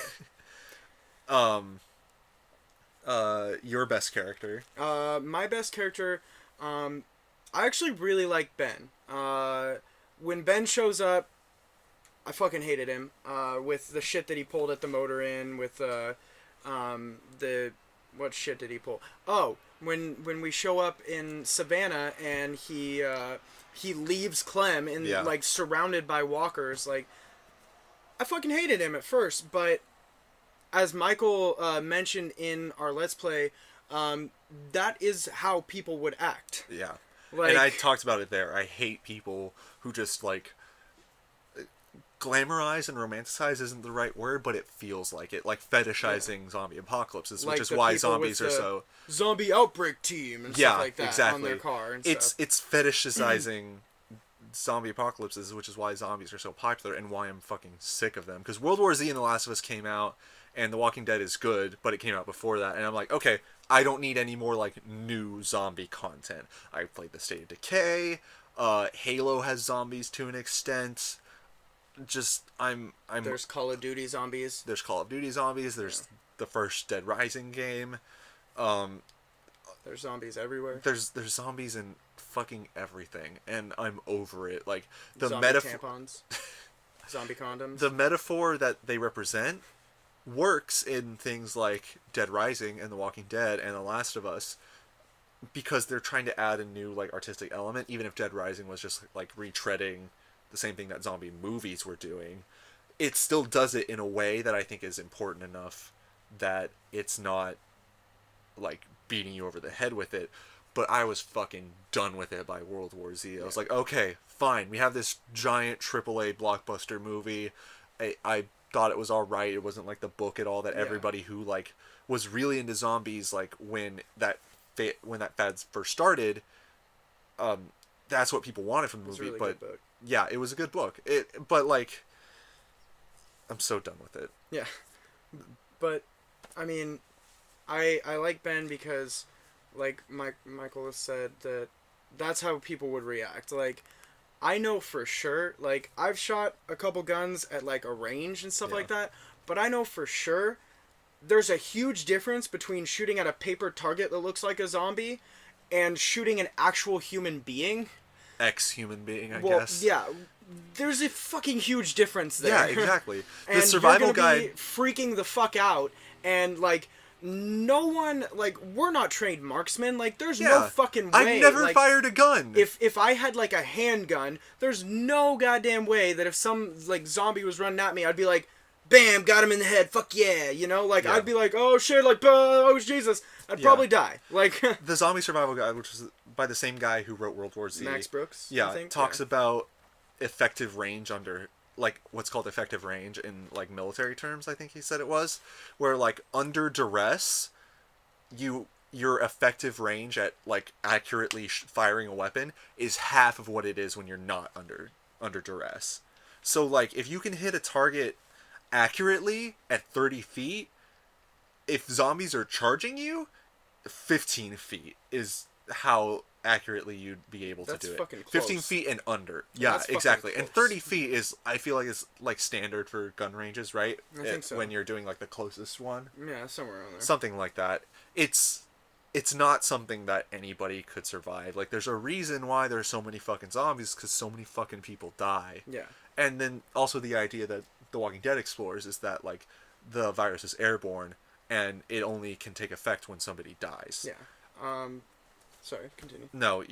A: Your best character.
B: My best character, I actually really like Ben. When Ben shows up, I fucking hated him. With the shit that he pulled at the motor inn, with the what shit did he pull? Oh, when we show up in Savannah and he leaves Clem and
A: Yeah.
B: like surrounded by walkers, like I fucking hated him at first, but as Michael mentioned in our Let's Play, that is how people would act.
A: Yeah.
B: Like,
A: And I talked about it there. I hate people who just like glamorize and romanticize isn't the right word, but it feels like it. Like fetishizing zombie apocalypses,
B: like
A: which is
B: the
A: why
B: people
A: zombies
B: with
A: are
B: the
A: so
B: zombie outbreak team and
A: yeah,
B: stuff like that
A: exactly.
B: on their car and
A: it's
B: stuff.
A: it's fetishizing zombie apocalypses, which is why zombies are so popular and why I'm fucking sick of them. Because World War Z and The Last of Us came out, and The Walking Dead is good, but it came out before that, and I'm like, okay, I don't need any more like new zombie content. I played The State of Decay. Halo has zombies to an extent. Just I'm
B: There's Call of Duty zombies.
A: there's Call of Duty zombies. There's the first Dead Rising game.
B: There's zombies everywhere.
A: There's zombies in fucking everything, and I'm over it. Like the
B: Zombie
A: metaphor,
B: tampons. Zombie condoms.
A: the metaphor that they represent works in things like Dead Rising and The Walking Dead and The Last of Us, because they're trying to add a new like artistic element. Even if Dead Rising was just like retreading the same thing that zombie movies were doing, it still does it in a way that I think is important enough that it's not like beating you over the head with it. But I was fucking done with it by World War Z. I was like, okay, fine. We have this giant AAA blockbuster movie. I thought it was all right. It wasn't like the book at all that everybody who like was really into zombies, like when that fad first started, that's what people wanted from the movie.
B: Really
A: but
B: good book.
A: yeah, it was a good book. But like, I'm so done with it.
B: Yeah. But I mean, I like Ben because, like Michael has said, that's how people would react. Like, I know for sure, like, I've shot a couple guns at, like, a range and stuff like that, but I know for sure there's a huge difference between shooting at a paper target that looks like a zombie and shooting an actual human being.
A: Ex-human being, I
B: Well,
A: guess.
B: yeah. There's a fucking huge difference there.
A: Yeah, exactly. The
B: And
A: survival
B: you're gonna be
A: guide...
B: freaking the fuck out, and, like, no one, like, we're not trained marksmen. Like, there's no fucking way.
A: I've never
B: like,
A: fired a gun.
B: If I had, like, a handgun, there's no goddamn way that if some, like, zombie was running at me, I'd be like, bam, got him in the head, fuck yeah, you know? Like, I'd be like, oh shit, like, oh Jesus. I'd probably die. Like,
A: the zombie survival guide, which was by the same guy who wrote World War Z.
B: Max Brooks,
A: Yeah,
B: I think?
A: talks about effective range under, like, what's called effective range in, like, military terms, I think he said it was, where, like, under duress, your effective range at, like, accurately firing a weapon is half of what it is when you're not under duress. So, like, if you can hit a target accurately at 30 feet, if zombies are charging you, 15 feet is how accurately you'd be able to
B: That's
A: do it.
B: fucking close.
A: 15 feet and under. Yeah,
B: That's fucking
A: exactly.
B: close.
A: And 30 feet is, I feel like, is like standard for gun ranges, right?
B: I think so.
A: When you're doing like the closest one.
B: Yeah, somewhere around there.
A: Something like that. It's not something that anybody could survive. Like, there's a reason why there's so many fucking zombies, because so many fucking people die.
B: Yeah.
A: And then also the idea that The Walking Dead explores is that, like, the virus is airborne, and it only can take effect when somebody dies.
B: Yeah. Sorry, continue.
A: No,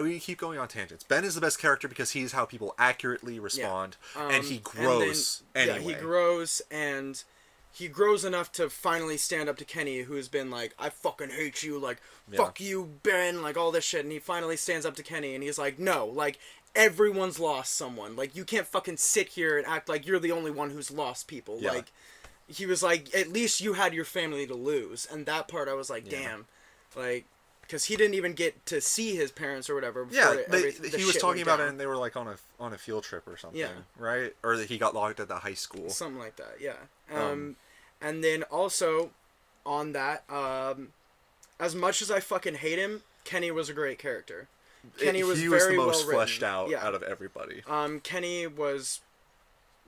A: we keep going on tangents. Ben is the best character because he's how people accurately respond, and he grows anyway.
B: Yeah, he grows, and he grows enough to finally stand up to Kenny, who's been like, I fucking hate you, like, fuck you, Ben, like, all this shit, and he finally stands up to Kenny, and he's like, no, like, everyone's lost someone. Like, you can't fucking sit here and act like you're the only one who's lost people.
A: Yeah.
B: Like, he was like, at least you had your family to lose, and that part I was like, damn. Like, because he didn't even get to see his parents or whatever. Before
A: he was talking about it, and they were like on a field trip or something, right? Or that he got locked at the high school,
B: something like that. Yeah. And then also on that, as much as I fucking hate him, Kenny was a great character. Kenny was
A: he
B: very
A: was the most
B: well
A: fleshed out of everybody.
B: Kenny was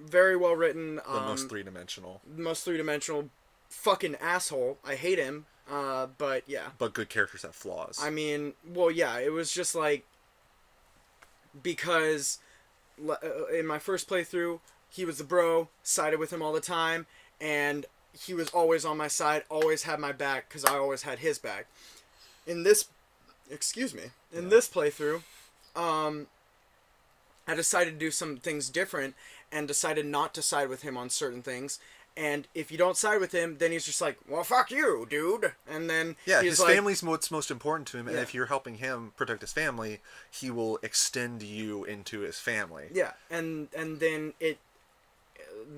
B: very well written.
A: The most three-dimensional.
B: Most three-dimensional fucking asshole. I hate him. But yeah.
A: But good characters have flaws.
B: I mean, well, yeah, it was just like, because in my first playthrough, he was the bro, sided with him all the time, and he was always on my side, always had my back, because I always had his back. In this playthrough, I decided to do some things different, and decided not to side with him on certain things. And if you don't side with him, then he's just like, well, fuck you, dude. And then
A: his family's what's most important to him, and if you're helping him protect his family, he will extend you into his family.
B: Yeah, and then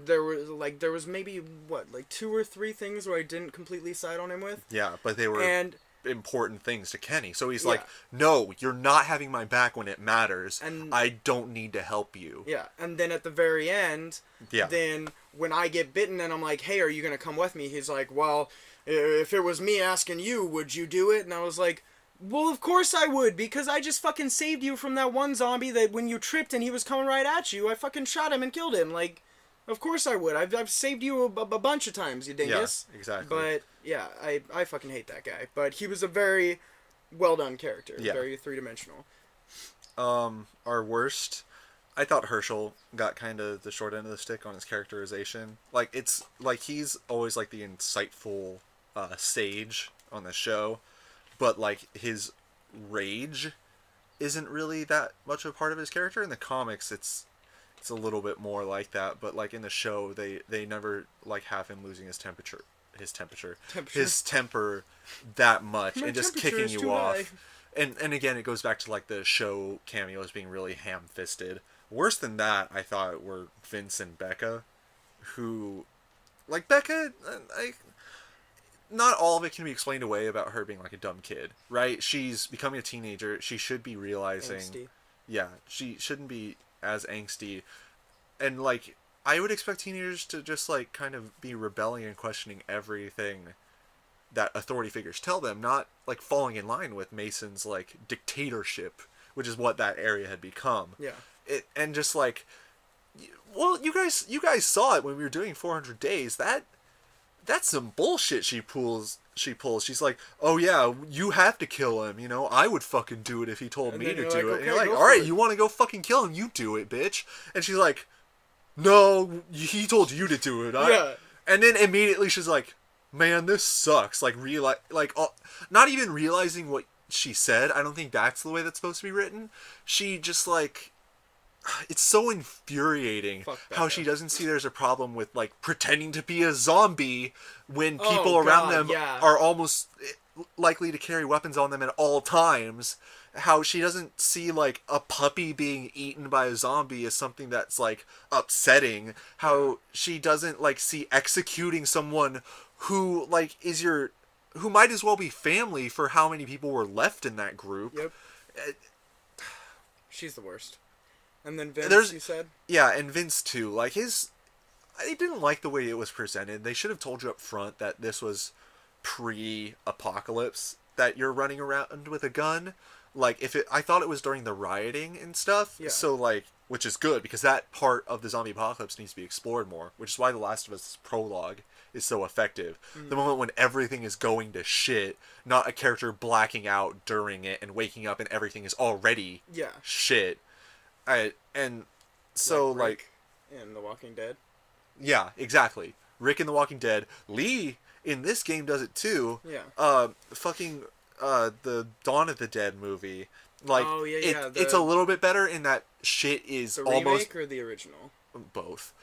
B: there was maybe like 2 or 3 things where I didn't completely side on him with.
A: Yeah, but they were important things to Kenny. So he's like, no, you're not having my back when it matters, and I don't need to help you.
B: Yeah, and then at the very end, then when I get bitten and I'm like, hey, are you going to come with me? He's like, well, if it was me asking you, would you do it? And I was like, well, of course I would, because I just fucking saved you from that one zombie that when you tripped and he was coming right at you, I fucking shot him and killed him. Like, of course I would. I've saved you a bunch of times, you dingus.
A: Yeah, exactly.
B: But, yeah, I fucking hate that guy. But he was a very well-done character. Yeah. Very three-dimensional.
A: Our worst... I thought Herschel got kind of the short end of the stick on his characterization. Like, it's like he's always like the insightful sage on the show, but like his rage isn't really that much a part of his character. In the comics, it's a little bit more like that, but like in the show, they never like have him losing his temper that much and just kicking you off. And again, it goes back to like the show cameos being really ham-fisted. Worse than that, I thought, were Vince and Becca, who, like, Becca, not all of it can be explained away about her being, like, a dumb kid, right? She's becoming a teenager. She should be realizing...
B: Angsty.
A: Yeah, she shouldn't be as angsty. And, like, I would expect teenagers to just, like, kind of be rebelling and questioning everything that authority figures tell them, not, like, falling in line with Mason's, like, dictatorship, which is what that area had become.
B: Yeah.
A: And just like, well, you guys saw it when we were doing 400 Days. That's some bullshit she pulls. She's like, oh yeah, you have to kill him. You know, I would fucking do it if he told me to do it.
B: Okay,
A: and you're like, all right, you want to go fucking kill him? You do it, bitch. And she's like, no, he told you to do it.
B: Yeah.
A: And then immediately she's like, man, this sucks. Like not even realizing what she said. I don't think that's the way that's supposed to be written. She just like, it's so infuriating how she doesn't see there's a problem with like pretending to be a zombie when people around them are almost likely to carry weapons on them at all times. How she doesn't see like a puppy being eaten by a zombie as something that's like upsetting. How she doesn't like see executing someone who like who might as well be family for how many people were left in that group.
B: Yep. She's the worst. And then Vince, you said?
A: Yeah, and Vince too. Like I didn't like the way it was presented. They should have told you up front that this was pre-apocalypse that you're running around with a gun. Like, I thought it was during the rioting and stuff.
B: Yeah.
A: So, like, which is good because that part of the zombie apocalypse needs to be explored more, which is why The Last of Us prologue is so effective. The moment when everything is going to shit, not a character blacking out during it and waking up and everything is already shit. And so, like
B: in The Walking Dead.
A: Yeah, exactly. Rick in The Walking Dead. Lee in this game does it too.
B: Yeah.
A: The Dawn of the Dead movie. Like,
B: oh, yeah.
A: It's a little bit better in that shit is
B: the
A: almost...
B: remake or the original?
A: Both.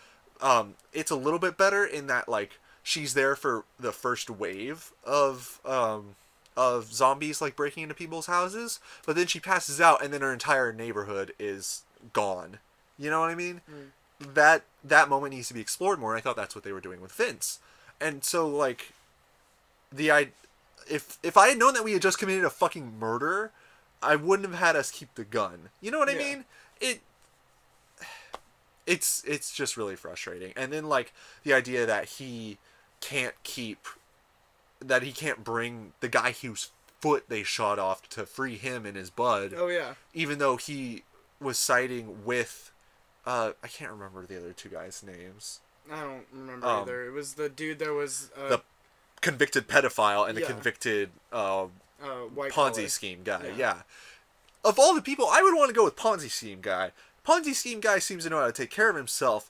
A: It's a little bit better in that, like, she's there for the first wave of zombies, like, breaking into people's houses, but then she passes out and then her entire neighborhood is gone. You know what I mean? That moment needs to be explored more, and I thought that's what they were doing with Vince. And so, like, if I had known that we had just committed a fucking murder, I wouldn't have had us keep the gun. You know what I mean? It's just really frustrating. And then, like, the idea that he can't bring the guy whose foot they shot off to free him and his bud.
B: Oh, yeah.
A: Even though he was siding with, I can't remember the other two guys' names.
B: I don't remember either. It was the dude that was...
A: the convicted pedophile and the convicted Ponzi scheme guy. Yeah. Of all the people, I would want to go with Ponzi scheme guy. Ponzi scheme guy seems to know how to take care of himself.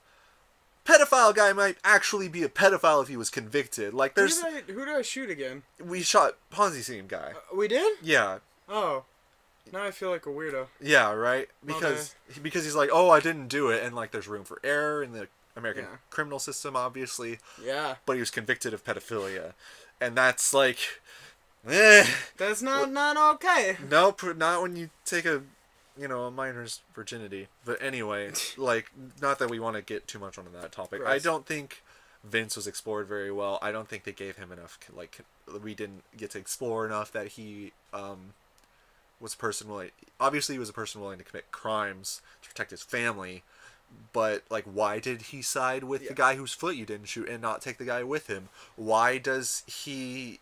A: Pedophile guy might actually be a pedophile if he was convicted. Like, there's...
B: Who did I shoot again?
A: We shot Ponzi scheme guy.
B: We did?
A: Yeah.
B: Oh. Now I feel like a weirdo.
A: Yeah, right? Because he's like, oh, I didn't do it. And, like, there's room for error in the American criminal system, obviously.
B: Yeah.
A: But he was convicted of pedophilia. And that's, like...
B: That's not okay.
A: Nope, not when you take a minor's virginity. But anyway, like, not that we want to get too much onto that topic. Gross. I don't think Vince was explored very well. I don't think they gave him enough, like, we didn't get to explore enough that he was a person willing... Obviously, he was a person willing to commit crimes to protect his family. But, like, why did he side with the guy whose foot you didn't shoot and not take the guy with him? Why does he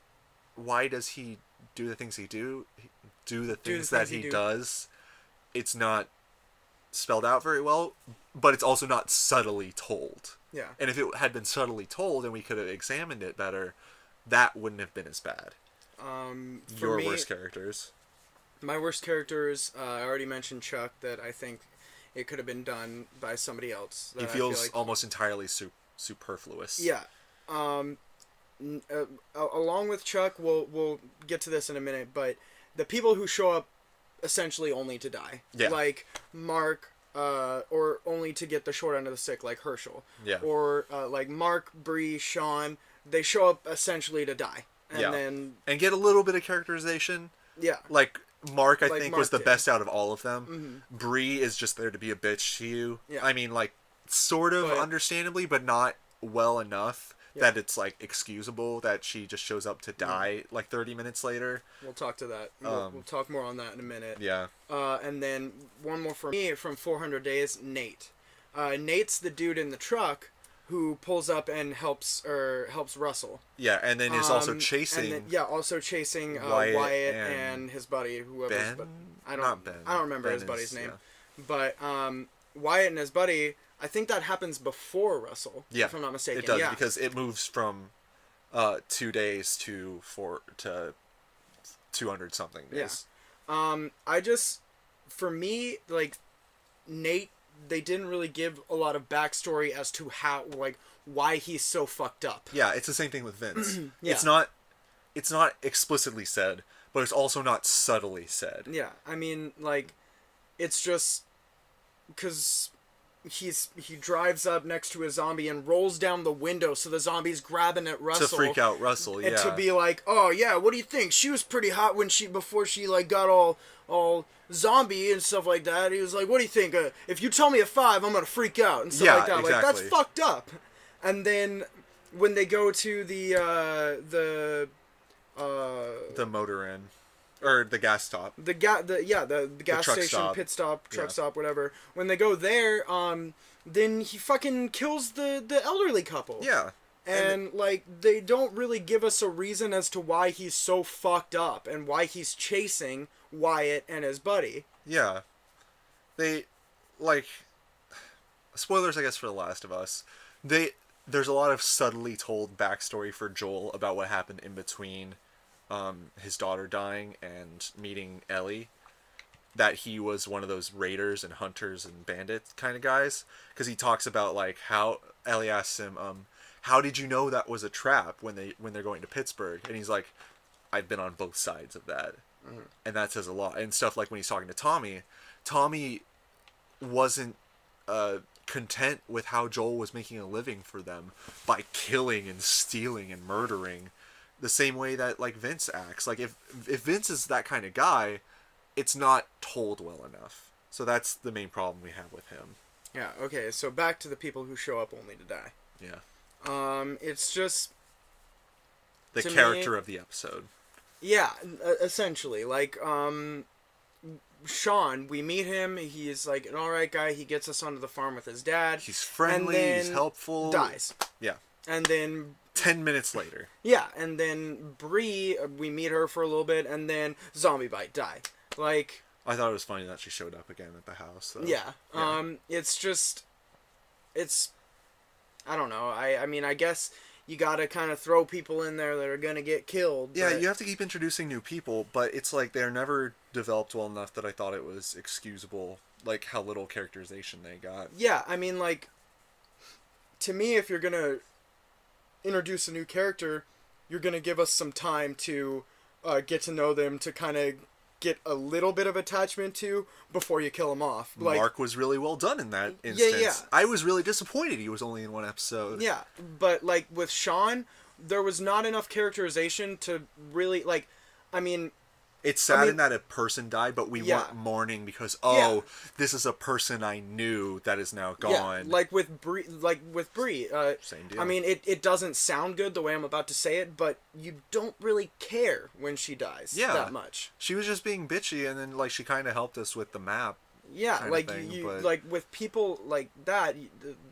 A: do the things he do the things that he does? It's not spelled out very well, but it's also not subtly told.
B: Yeah. And
A: if it had been subtly told and we could have examined it better, that wouldn't have been as bad. Your worst characters.
B: My worst characters, I already mentioned Chuck, that I think it could have been done by somebody else.
A: He feels almost entirely superfluous.
B: Yeah. Along with Chuck, we'll get to this in a minute, but the people who show up essentially only to die.
A: Yeah.
B: Like Mark, or only to get the short end of the stick, like Herschel.
A: Yeah.
B: Or like Mark, Bree, Sean, they show up essentially to die. And
A: and get a little bit of characterization.
B: Yeah.
A: Like Mark, I think, was the best out of all of them. Mm-hmm. Bree is just there to be a bitch to you.
B: Yeah.
A: I mean, like, sort of understandably, but not well enough that it's, like, excusable that she just shows up to die, like, 30 minutes later.
B: We'll talk to that. We'll talk more on that in a minute.
A: Yeah.
B: And then one more for me from 400 Days, Nate. Nate's the dude in the truck who pulls up and helps Russell.
A: Yeah, and then is also chasing...
B: also chasing Wyatt and his buddy, whoever.
A: Ben?
B: I don't remember his buddy's name.
A: Yeah.
B: But Wyatt and his buddy, I think that happens before Russell, if I'm not mistaken.
A: It does, because it moves from 2 days to 200-something days.
B: Yeah. For me, like, Nate, they didn't really give a lot of backstory as to how, like, why he's so fucked up.
A: Yeah, it's the same thing with Vince. It's not explicitly said, but it's also not subtly said.
B: Yeah, I mean, like, it's just because he drives up next to a zombie and rolls down the window so the zombie's grabbing at Russell.
A: To freak out Russell, yeah.
B: And to be like, oh yeah, what do you think? She was pretty hot before she like got all zombie and stuff like that. He was like, what do you think? If you tell me a 5, I'm gonna freak out and stuff like that.
A: Exactly.
B: Like, that's fucked up. And then when they go to the
A: motor inn. Or the gas stop.
B: The gas station, pit stop, truck stop, whatever. When they go there, then he fucking kills the elderly couple.
A: Yeah.
B: And, like, they don't really give us a reason as to why he's so fucked up and why he's chasing Wyatt and his buddy.
A: Yeah. They, like, spoilers, I guess, for The Last of Us. There's a lot of subtly told backstory for Joel about what happened in between his daughter dying and meeting Ellie. That he was one of those raiders and hunters and bandits kind of guys. Because he talks about, like, how Ellie asks him, how did you know that was a trap when they're going to Pittsburgh? And he's like, I've been on both sides of that. Mm-hmm. And that says a lot. And stuff like when he's talking to Tommy wasn't content with how Joel was making a living for them by killing and stealing and murdering, the same way that, like, Vince acts. Like, if Vince is that kind of guy, it's not told well enough. So that's the main problem we have with him.
B: Yeah, okay, so back to the people who show up only to die.
A: Yeah.
B: It's just...
A: The character of the episode.
B: Yeah, essentially. Like, Sean, we meet him, he's like an alright guy, he gets us onto the farm with his dad.
A: He's friendly, he's helpful.
B: Dies.
A: Yeah.
B: And then...
A: 10 minutes later.
B: Yeah, and then Bree, we meet her for a little bit, and then Zombie Bite died. Like...
A: I thought it was funny that she showed up again at the house. So.
B: Yeah. It's just... It's... I don't know. I mean, I guess you gotta kind of throw people in there that are gonna get killed.
A: Yeah, you have to keep introducing new people, but it's like they're never developed well enough that I thought it was excusable, like how little characterization they got.
B: Yeah, I mean, like, to me, if you're gonna introduce a new character, you're gonna give us some time to get to know them, to kind of get a little bit of attachment to before you kill him off. Like,
A: Mark was really well done in that instance.
B: Yeah.
A: I was really disappointed he was only in one episode.
B: Yeah, but, like, with Sean, there was not enough characterization to really, like, I mean...
A: It's sad in that a person died, but we weren't mourning because, this is a person I knew that is now gone.
B: Yeah, like with Bree,
A: same deal.
B: I mean, it doesn't sound good the way I'm about to say it, but you don't really care when she dies that much.
A: She was just being bitchy, and then, like, she kind of helped us with the map.
B: Yeah, like, like, with people like that,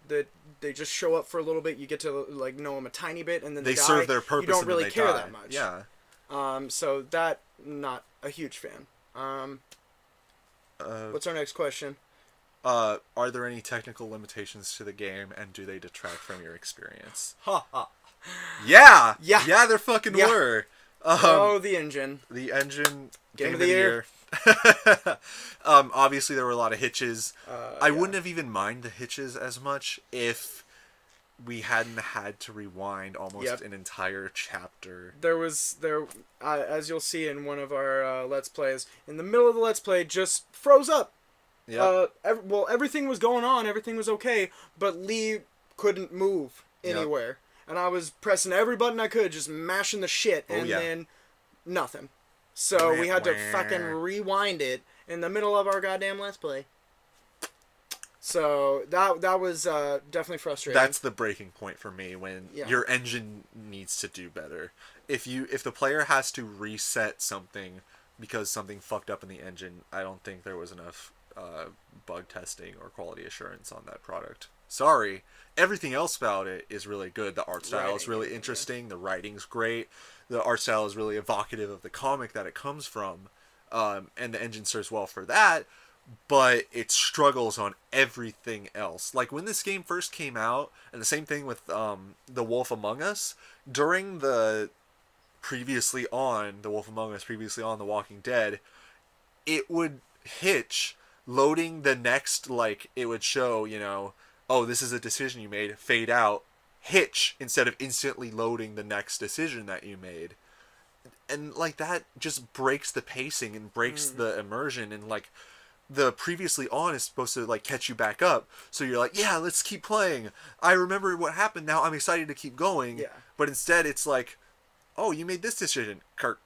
B: that they just show up for a little bit, you get to, like, know them a tiny bit, and then they die,
A: serve their purpose,
B: you don't really care
A: die.
B: that much.
A: Yeah.
B: So that, not a huge fan. What's our next question?
A: Are there any technical limitations to the game, and do they detract from your experience? Yeah! Yeah, there fucking were!
B: The engine.
A: The engine.
B: Game of the year.
A: Obviously, there were a lot of hitches. I wouldn't have even mind the hitches as much if we hadn't had to rewind almost an entire chapter.
B: As you'll see in one of our Let's Plays, in the middle of the Let's Play, just froze up.
A: Yeah.
B: Everything was going on, everything was okay, but Lee couldn't move anywhere. And I was pressing every button I could, just mashing the shit, and then nothing. So we had to fucking rewind it in the middle of our goddamn Let's Play. So that was definitely frustrating.
A: That's the breaking point for me, when your engine needs to do better. If the player has to reset something because something fucked up in the engine, I don't think there was enough bug testing or quality assurance on that product. Sorry. Everything else about it is really good. The art style is really interesting. The writing's great. The art style is really evocative of the comic that it comes from. And the engine serves well for that. But it struggles on everything else. Like, when this game first came out, and the same thing with The Wolf Among Us, during the previously on The Wolf Among Us, previously on The Walking Dead, it would hitch loading the next, like, it would show, you know, oh, this is a decision you made, fade out, hitch, instead of instantly loading the next decision that you made. And, like, that just breaks the pacing and breaks the immersion, and, like, the previously on is supposed to, like, catch you back up, so you're like, yeah, let's keep playing, I remember what happened, now I'm excited to keep going. But instead it's like, oh, you made this decision, kirk,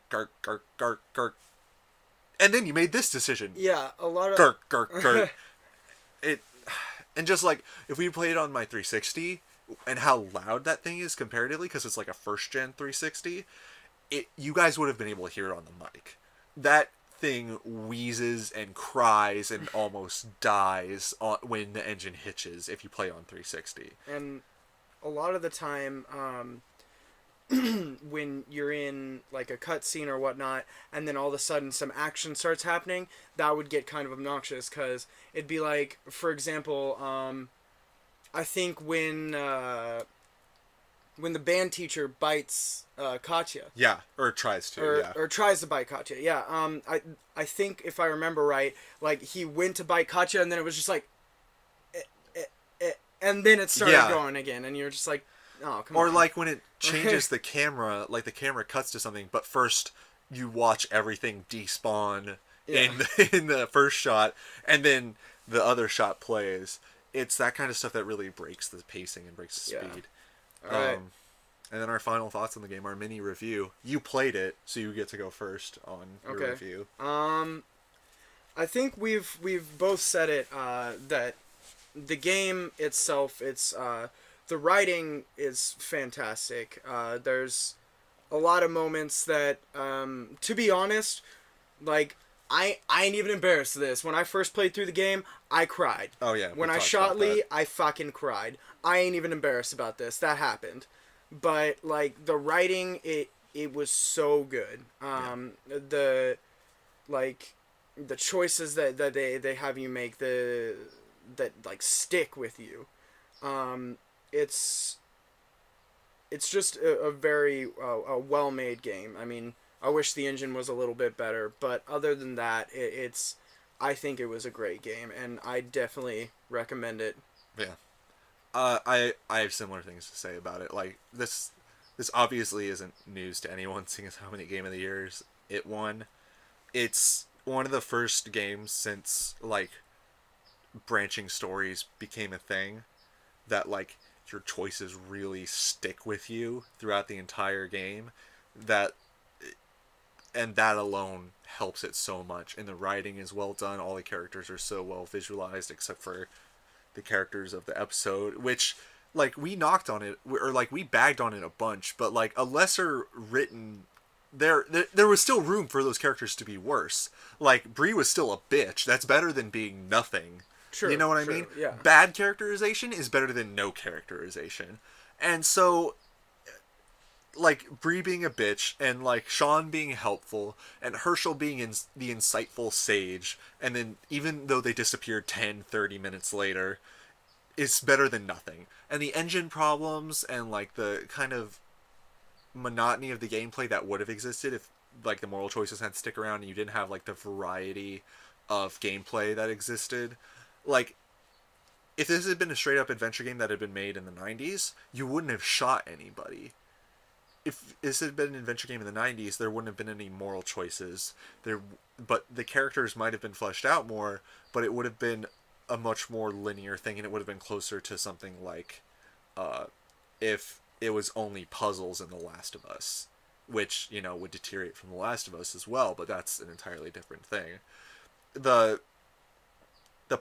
A: and then you made this decision,
B: a lot of
A: kirk. And just, like, if we played on my 360 and how loud that thing is comparatively, because it's like a first gen 360, you guys would have been able to hear it on the mic. That thing wheezes and cries and almost dies when the engine hitches if you play on 360.
B: And a lot of the time, when you're in like a cutscene or whatnot, and then all of a sudden some action starts happening, that would get kind of obnoxious because it'd be like, for example, I think when the band teacher bites Katya.
A: Yeah, or tries to. Yeah.
B: Or tries to bite Katya. Yeah. I think if I remember right, like he went to bite Katya, and then it was just like, and then it started going again, and you're just like, oh, come on.
A: Or like when it changes the camera, like the camera cuts to something, but first you watch everything despawn in the first shot, and then the other shot plays. It's that kind of stuff that really breaks the pacing and breaks the speed.
B: All right.
A: And then our final thoughts on the game, our mini review. You played it, so you get to go first on your review.
B: I think we've both said it, that the game itself, it's the writing is fantastic. There's a lot of moments that, to be honest, like I ain't even embarrassed of this. When I first played through the game, I cried.
A: Oh yeah.
B: When I shot Lee, I fucking cried. I ain't even embarrassed about this. That happened. But like the writing, it was so good. The choices that they have you make, that like stick with you. It's just a very well made game. I mean, I wish the engine was a little bit better, but other than that, I think it was a great game, and I definitely recommend it.
A: Yeah. I have similar things to say about it. Like this obviously isn't news to anyone, seeing as how many Game of the Years it won. It's one of the first games since like branching stories became a thing that like your choices really stick with you throughout the entire game. And that alone helps it so much. And the writing is well done. All the characters are so well visualized, except for the characters of the episode, which like we knocked on it, or like we bagged on it a bunch, but like a lesser written, there was still room for those characters to be worse. Like Bree was still a bitch. That's better than being nothing.
B: True,
A: you know what I mean?
B: Yeah.
A: Bad characterization is better than no characterization. And so like Bree being a bitch, and like Sean being helpful, and Herschel being the insightful sage, and then even though they disappeared 10-30 minutes later, it's better than nothing. And the engine problems and like the kind of monotony of the gameplay that would have existed if like the moral choices had to stick around and you didn't have like the variety of gameplay that existed. Like if this had been a straight up adventure game that had been made in the 90s, you wouldn't have shot anybody. If this had been an adventure game in the 90s, there wouldn't have been any moral choices. But the characters might have been fleshed out more, but it would have been a much more linear thing, and it would have been closer to something like if it was only puzzles in The Last of Us, which, you know, would deteriorate from The Last of Us as well, but that's an entirely different thing. The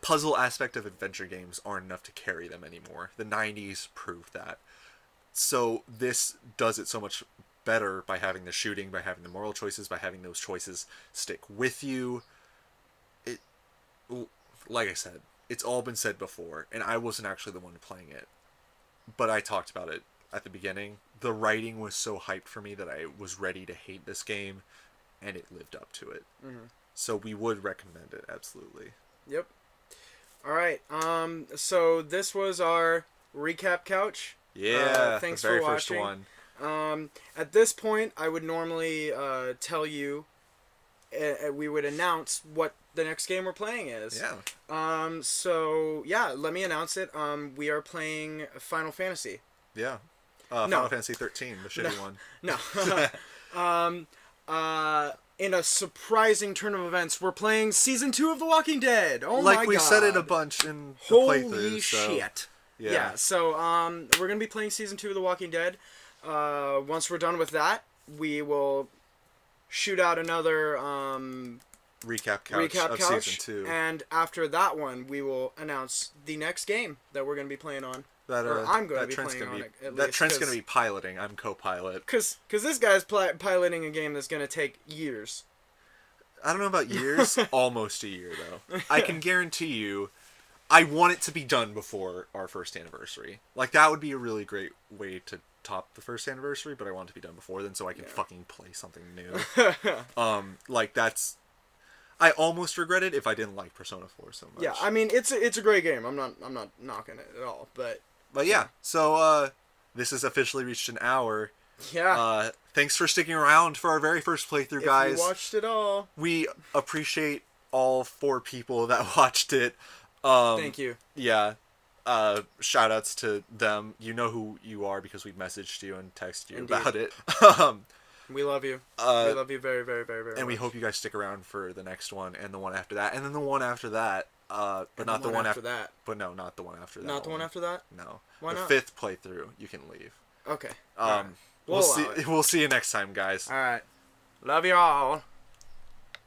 A: puzzle aspect of adventure games aren't enough to carry them anymore. The 90s proved that. So this does it so much better by having the shooting, by having the moral choices, by having those choices stick with you. It, like I said, it's all been said before, and I wasn't actually the one playing it, but I talked about it at the beginning. The writing was so hyped for me that I was ready to hate this game, and it lived up to it. Mm-hmm. So we would recommend it, absolutely.
B: Yep. All right. So this was our recap couch.
A: Yeah,
B: thanks
A: the very
B: for watching.
A: first one.
B: At this point, I would normally tell you, we would announce what the next game we're playing is.
A: Yeah.
B: So yeah, let me announce it. We are playing Final Fantasy.
A: Yeah. Final Fantasy 13, the shitty one.
B: No. In a surprising turn of events, we're playing Season 2 of The Walking Dead. Oh my god.
A: Like we said it a bunch in the
B: Holy
A: playthrough.
B: shit.
A: Yeah.
B: Yeah, so we're going to be playing Season 2 of The Walking Dead. Once we're done with that, we will shoot out another
A: recap couch of Season 2.
B: And after that one, we will announce the next game that we're going to be playing on. I'm going to be playing on it, at least.
A: That Trent's going to be piloting. I'm co-pilot.
B: Because this guy's piloting a game that's going to take years.
A: I don't know about years. Almost a year, though. I can guarantee you I want it to be done before our first anniversary. Like, that would be a really great way to top the first anniversary, but I want it to be done before then so I can fucking play something new. Like, that's... I almost regret it if I didn't like Persona 4 so much.
B: Yeah, I mean, it's a great game. I'm not knocking it at all, but...
A: But yeah, so, this has officially reached an hour.
B: Yeah.
A: Thanks for sticking around for our very first playthrough, guys.
B: If you watched it all.
A: We appreciate all 4 people that watched it.
B: Thank you.
A: Yeah. Shout outs to them. You know who you are because we messaged you and texted you about it.
B: We love you. We love you very, very, very, very much.
A: And we hope you guys stick around for the next one and the one after that. And then the one after that. But not the one after
B: that.
A: But no, not the one after that.
B: Not the one after that?
A: No.
B: Why not?
A: The 5th playthrough, you can leave.
B: Okay.
A: We'll see you next time, guys.
B: Alright. Love you all.